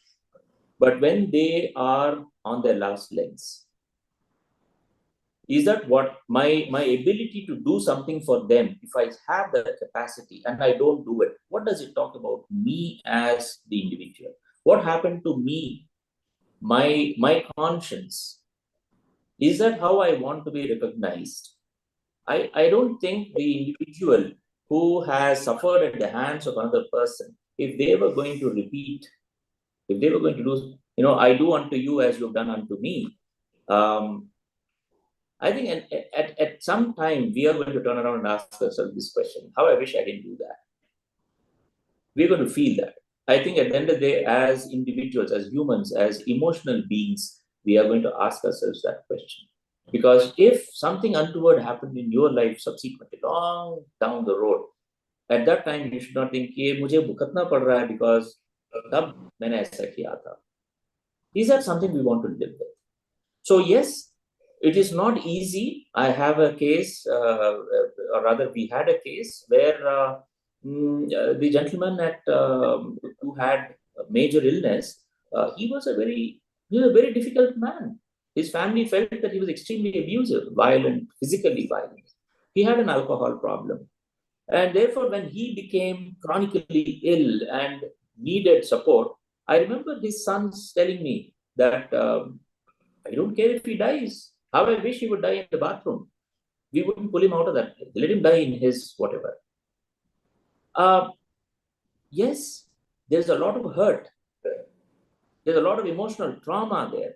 but when they are on their last legs, is that what my ability to do something for them, if I have that capacity and I don't do it, what does it talk about me as the individual? What happened to me, my conscience? Is that how I want to be recognized? I don't think the individual who has suffered at the hands of another person, if they were going to repeat, if they were going to do, I do unto you as you've done unto me, I think at some time we are going to turn around and ask ourselves this question: how I wish I didn't do that. We're going to feel that. I think at the end of the day, as individuals, as humans, as emotional beings, we are going to ask ourselves that question. Because if something untoward happened in your life subsequently, long down the road, at that time you should not think, ये मुझे भुगतना पड़ रहा है because तब मैंने ऐसा किया था. Is that something we want to live with? So yes, it is not easy. I have a case, or rather we had a case where the gentleman who had a major illness, he was a very difficult man. His family felt that he was extremely abusive, violent, physically violent. He had an alcohol problem. And therefore, when he became chronically ill and needed support, I remember his sons telling me that I don't care if he dies. How I wish he would die in the bathroom. We wouldn't pull him out of that. Let him die in his whatever. Yes, there's a lot of hurt. There's a lot of emotional trauma there.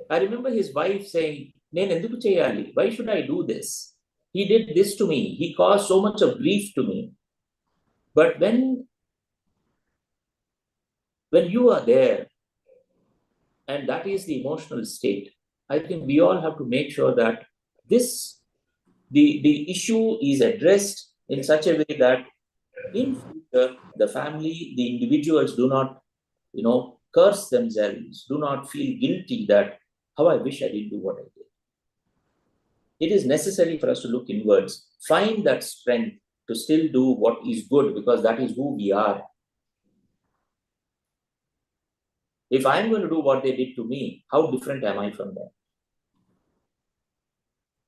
I remember his wife saying, why should I do this? He did this to me. He caused so much of grief to me. But when you are there, and that is the emotional state, I think we all have to make sure that the issue is addressed in such a way that in future, the family, the individuals do not, curse themselves, do not feel guilty that how I wish I didn't do what I did. It is necessary for us to look inwards, find that strength to still do what is good, because that is who we are. If I'm going to do what they did to me, how different am I from them?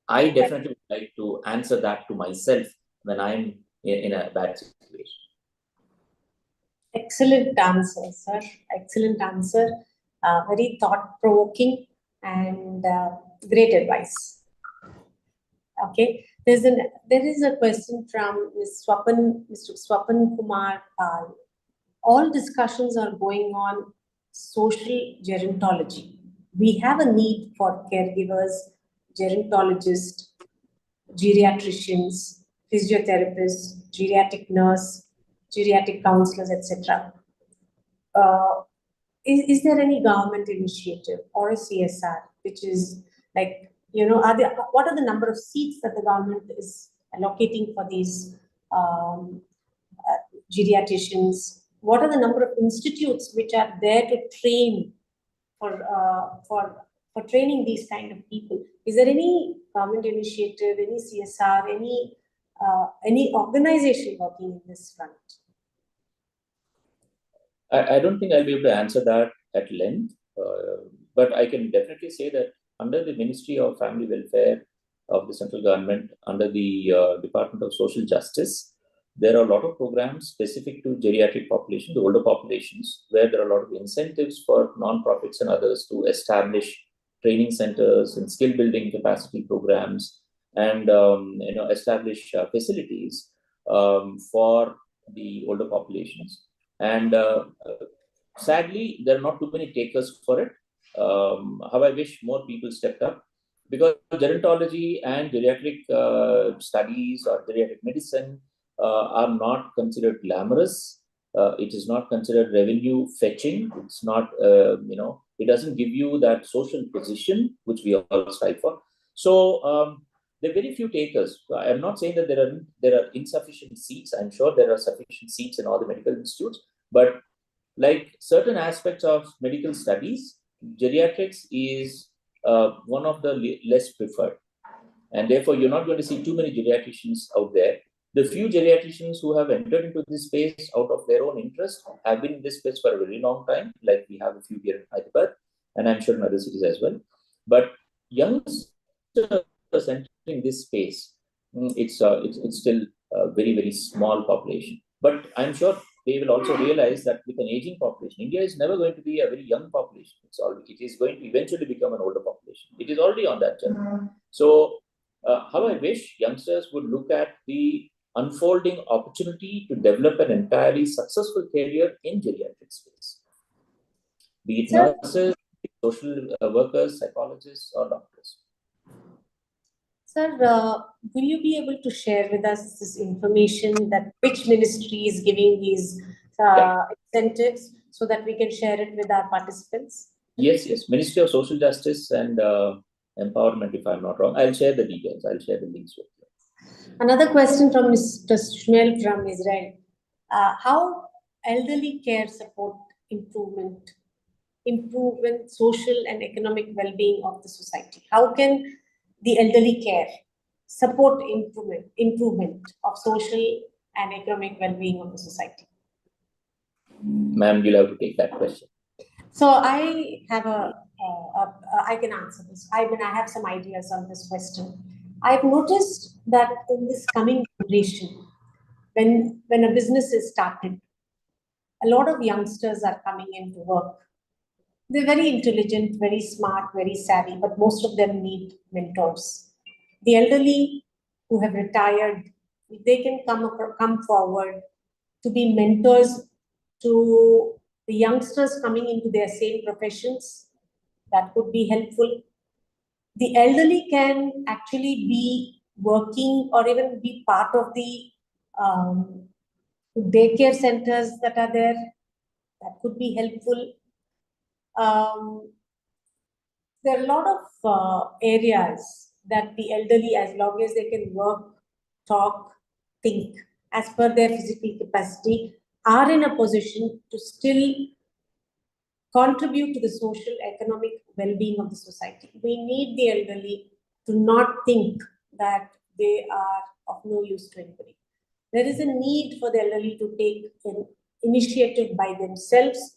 I definitely would like to answer that to myself when I'm in a bad situation. Excellent answer, sir. Excellent answer. Very thought-provoking and great advice. Okay. There is a question from Mr. Swapan Kumar Pal. All discussions are going on social gerontology. We have a need for caregivers, gerontologists, geriatricians, physiotherapists, geriatric nurse, geriatric counselors, etc. Is there any government initiative or a CSR which is like, what are the number of seats that the government is allocating for these geriatricians? What are the number of institutes which are there to train for training these kind of people? Is there any government initiative, any CSR, any organization working in this front? I don't think I'll be able to answer that at length, but I can definitely say that under the Ministry of Family Welfare of the central government, under the Department of Social Justice, there are a lot of programs specific to geriatric population, the older populations, where there are a lot of incentives for non-profits and others to establish training centers and skill building capacity programs, and establish facilities for the older populations. And sadly, there are not too many takers for it. How I wish more people stepped up, because gerontology and geriatric studies or geriatric medicine are not considered glamorous. It is not considered revenue fetching. It's not, it doesn't give you that social position which we all strive for. So there are very few takers. I'm not saying that there are insufficient seats. I'm sure there are sufficient seats in all the medical institutes, but like certain aspects of medical studies, geriatrics is one of the less preferred, and therefore you're not going to see too many geriatricians out there. The few geriatricians who have entered into this space out of their own interest have been in this space for a very long time, like we have a few here in Hyderabad, and I'm sure in other cities as well. But youngsters entering this space, it's still a very, very small population. But I'm sure they will also realize that with an aging population, India is never going to be a very young population. It is going to eventually become an older population. It is already on that journey. So how I wish youngsters would look at the unfolding opportunity to develop an entirely successful career in geriatric space, be it nurses, social workers, psychologists, or doctors. Sir, will you be able to share with us this information that which ministry is giving these incentives so that we can share it with our participants? Yes, yes. Ministry of Social Justice and Empowerment, if I'm not wrong. I'll share the details. I'll share the links with you. Another question from Mr. Shmuel from Israel. How elderly care support improvement social and economic well-being of the society? How can the elderly care support improvement of social and economic well-being of the society? Ma'am, you'll have to take that question. So I have I can answer this. I have some ideas on this question. I've noticed that in this coming generation, when a business is started, a lot of youngsters are coming into work. They're very intelligent, very smart, very savvy, but most of them need mentors. The elderly who have retired, they can come forward to be mentors to the youngsters coming into their same professions. That could be helpful. The elderly can actually be working or even be part of the daycare centers that are there. That could be helpful. There are a lot of areas that the elderly, as long as they can work, talk, think as per their physical capacity, are in a position to still contribute to the social economic well-being of the society. We need the elderly to not think that they are of no use to anybody. There is a need for the elderly to take an initiative by themselves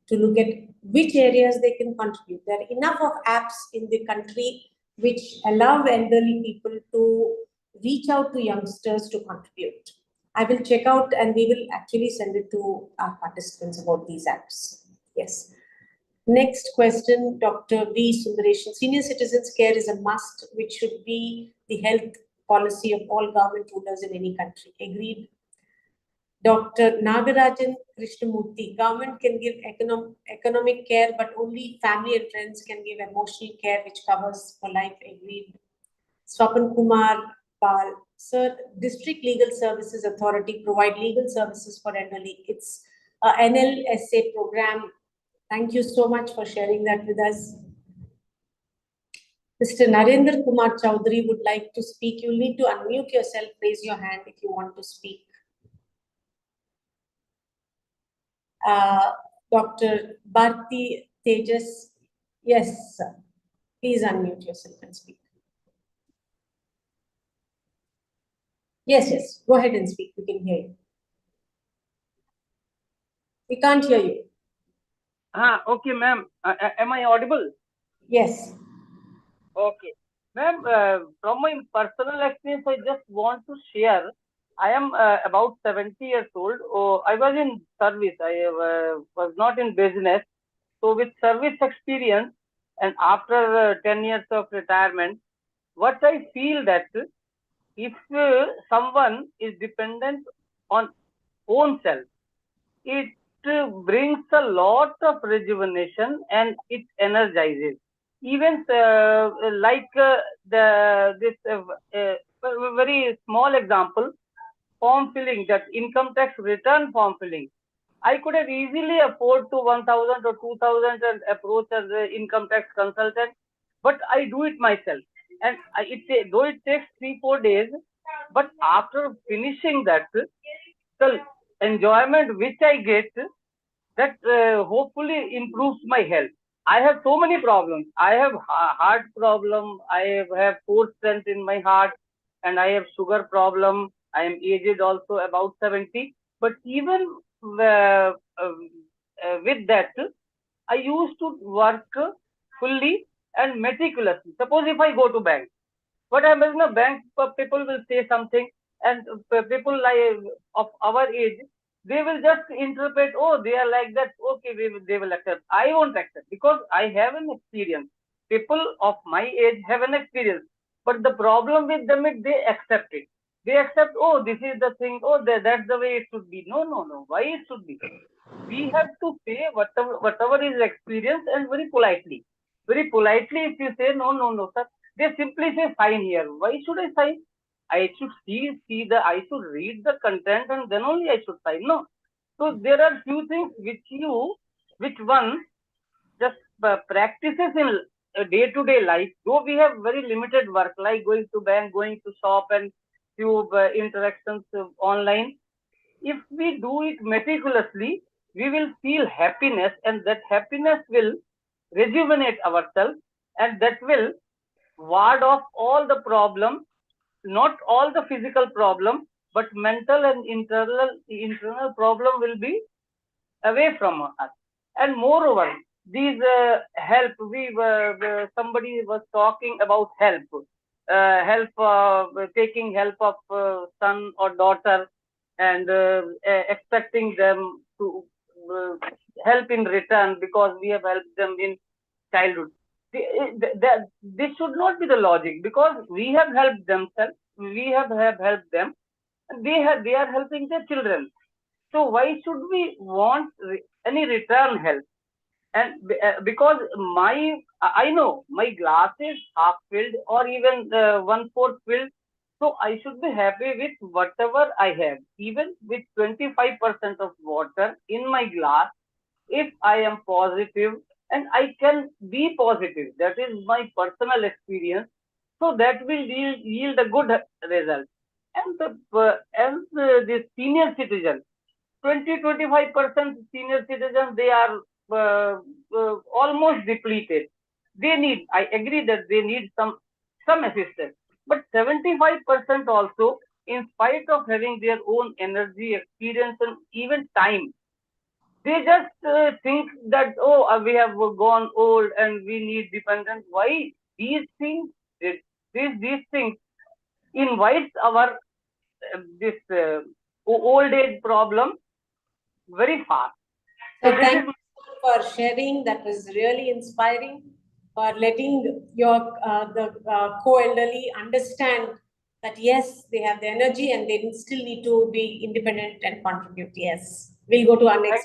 to look at which areas they can contribute. There are enough of apps in the country which allow elderly people to reach out to youngsters to contribute. I will check out and we will actually send it to our participants about these apps. Yes. Next question, Dr. V. Sundaresan. Senior citizens care is a must, which should be the health policy of all government rulers in any country. Agreed. Dr. Nagarajan Krishnamurthy. Government can give economic care, but only family and friends can give emotional care, which covers for life. Agreed. Swapan Kumar Pal. Sir, District Legal Services Authority provide legal services for elderly. It's a NLSA program. Thank you so much for sharing that with us. Mr. Narendra Kumar Chaudhary would like to speak. You'll need to unmute yourself, raise your hand if you want to speak. Dr. Bharti Tejas, yes, sir. Please unmute yourself and speak. Yes, yes, go ahead and speak. We can hear you. We can't hear you. Okay, ma'am. Am I audible? Yes. Okay. Ma'am, from my personal experience, I just want to share. I am about 70 years old. I was in service. I was not in business. So with service experience and after 10 years of retirement, what I feel that if someone is dependent on own self, it brings a lot of rejuvenation and it energizes. Even like this very small example, form filling, that income tax return form filling. I could have easily afford to 1,000 or 2,000 and approach as an income tax consultant, but I do it myself. And though it takes 3-4 days, but after finishing that, the enjoyment which I get, that hopefully improves my health. I have so many problems. I have heart problem. I have poor strength in my heart, and I have sugar problem. I am aged also, about 70. But even with that, I used to work fully and meticulously. Suppose if I go to bank, what happens in the bank, people will say something, and people of our age, they will just interpret, oh, they are like that, okay, they will accept. I won't accept because I have an experience. People of my age have an experience, but the problem with them is they accept it. They accept, oh, this is the thing, oh, that's the way it should be. No, no, no. Why it should be? We have to say whatever is experience, and very politely. Very politely, if you say, no, no, no, sir, they simply say sign here. Why should I sign? I should I should read the content and then only I should sign. No. So there are few things which one just practices in day-to-day life. Though we have very limited work, like going to bank, going to shop, and few interactions online. If we do it meticulously, we will feel happiness, and that happiness will rejuvenate ourselves, and that will ward off all the problems, not all the physical problems, but mental and internal problem will be away from us. And moreover, these help. Somebody was talking about taking help of son or daughter, and expecting them to help in return because we have helped them in childhood. This should not be the logic, because we have helped themselves, we have helped them, and they are helping their children. So why should we want any return help? And because I know my glass is half filled or even 1/4 filled, so I should be happy with whatever I have, even with 25% of water in my glass. If I am positive and I can be positive, that is my personal experience, so that will yield a good result. And the senior citizen, 20-25% senior citizens, they are almost depleted. They need, I agree that they need some assistance, but 75% also, in spite of having their own energy, experience, and even time, they just think that, oh, we have gone old and we need dependence. Why? These things invites our this old age problem very fast. So So this thank is you for sharing. That was really inspiring, for letting your the co-elderly understand that yes, they have the energy and they still need to be independent and contribute. Yes, we'll go to our next.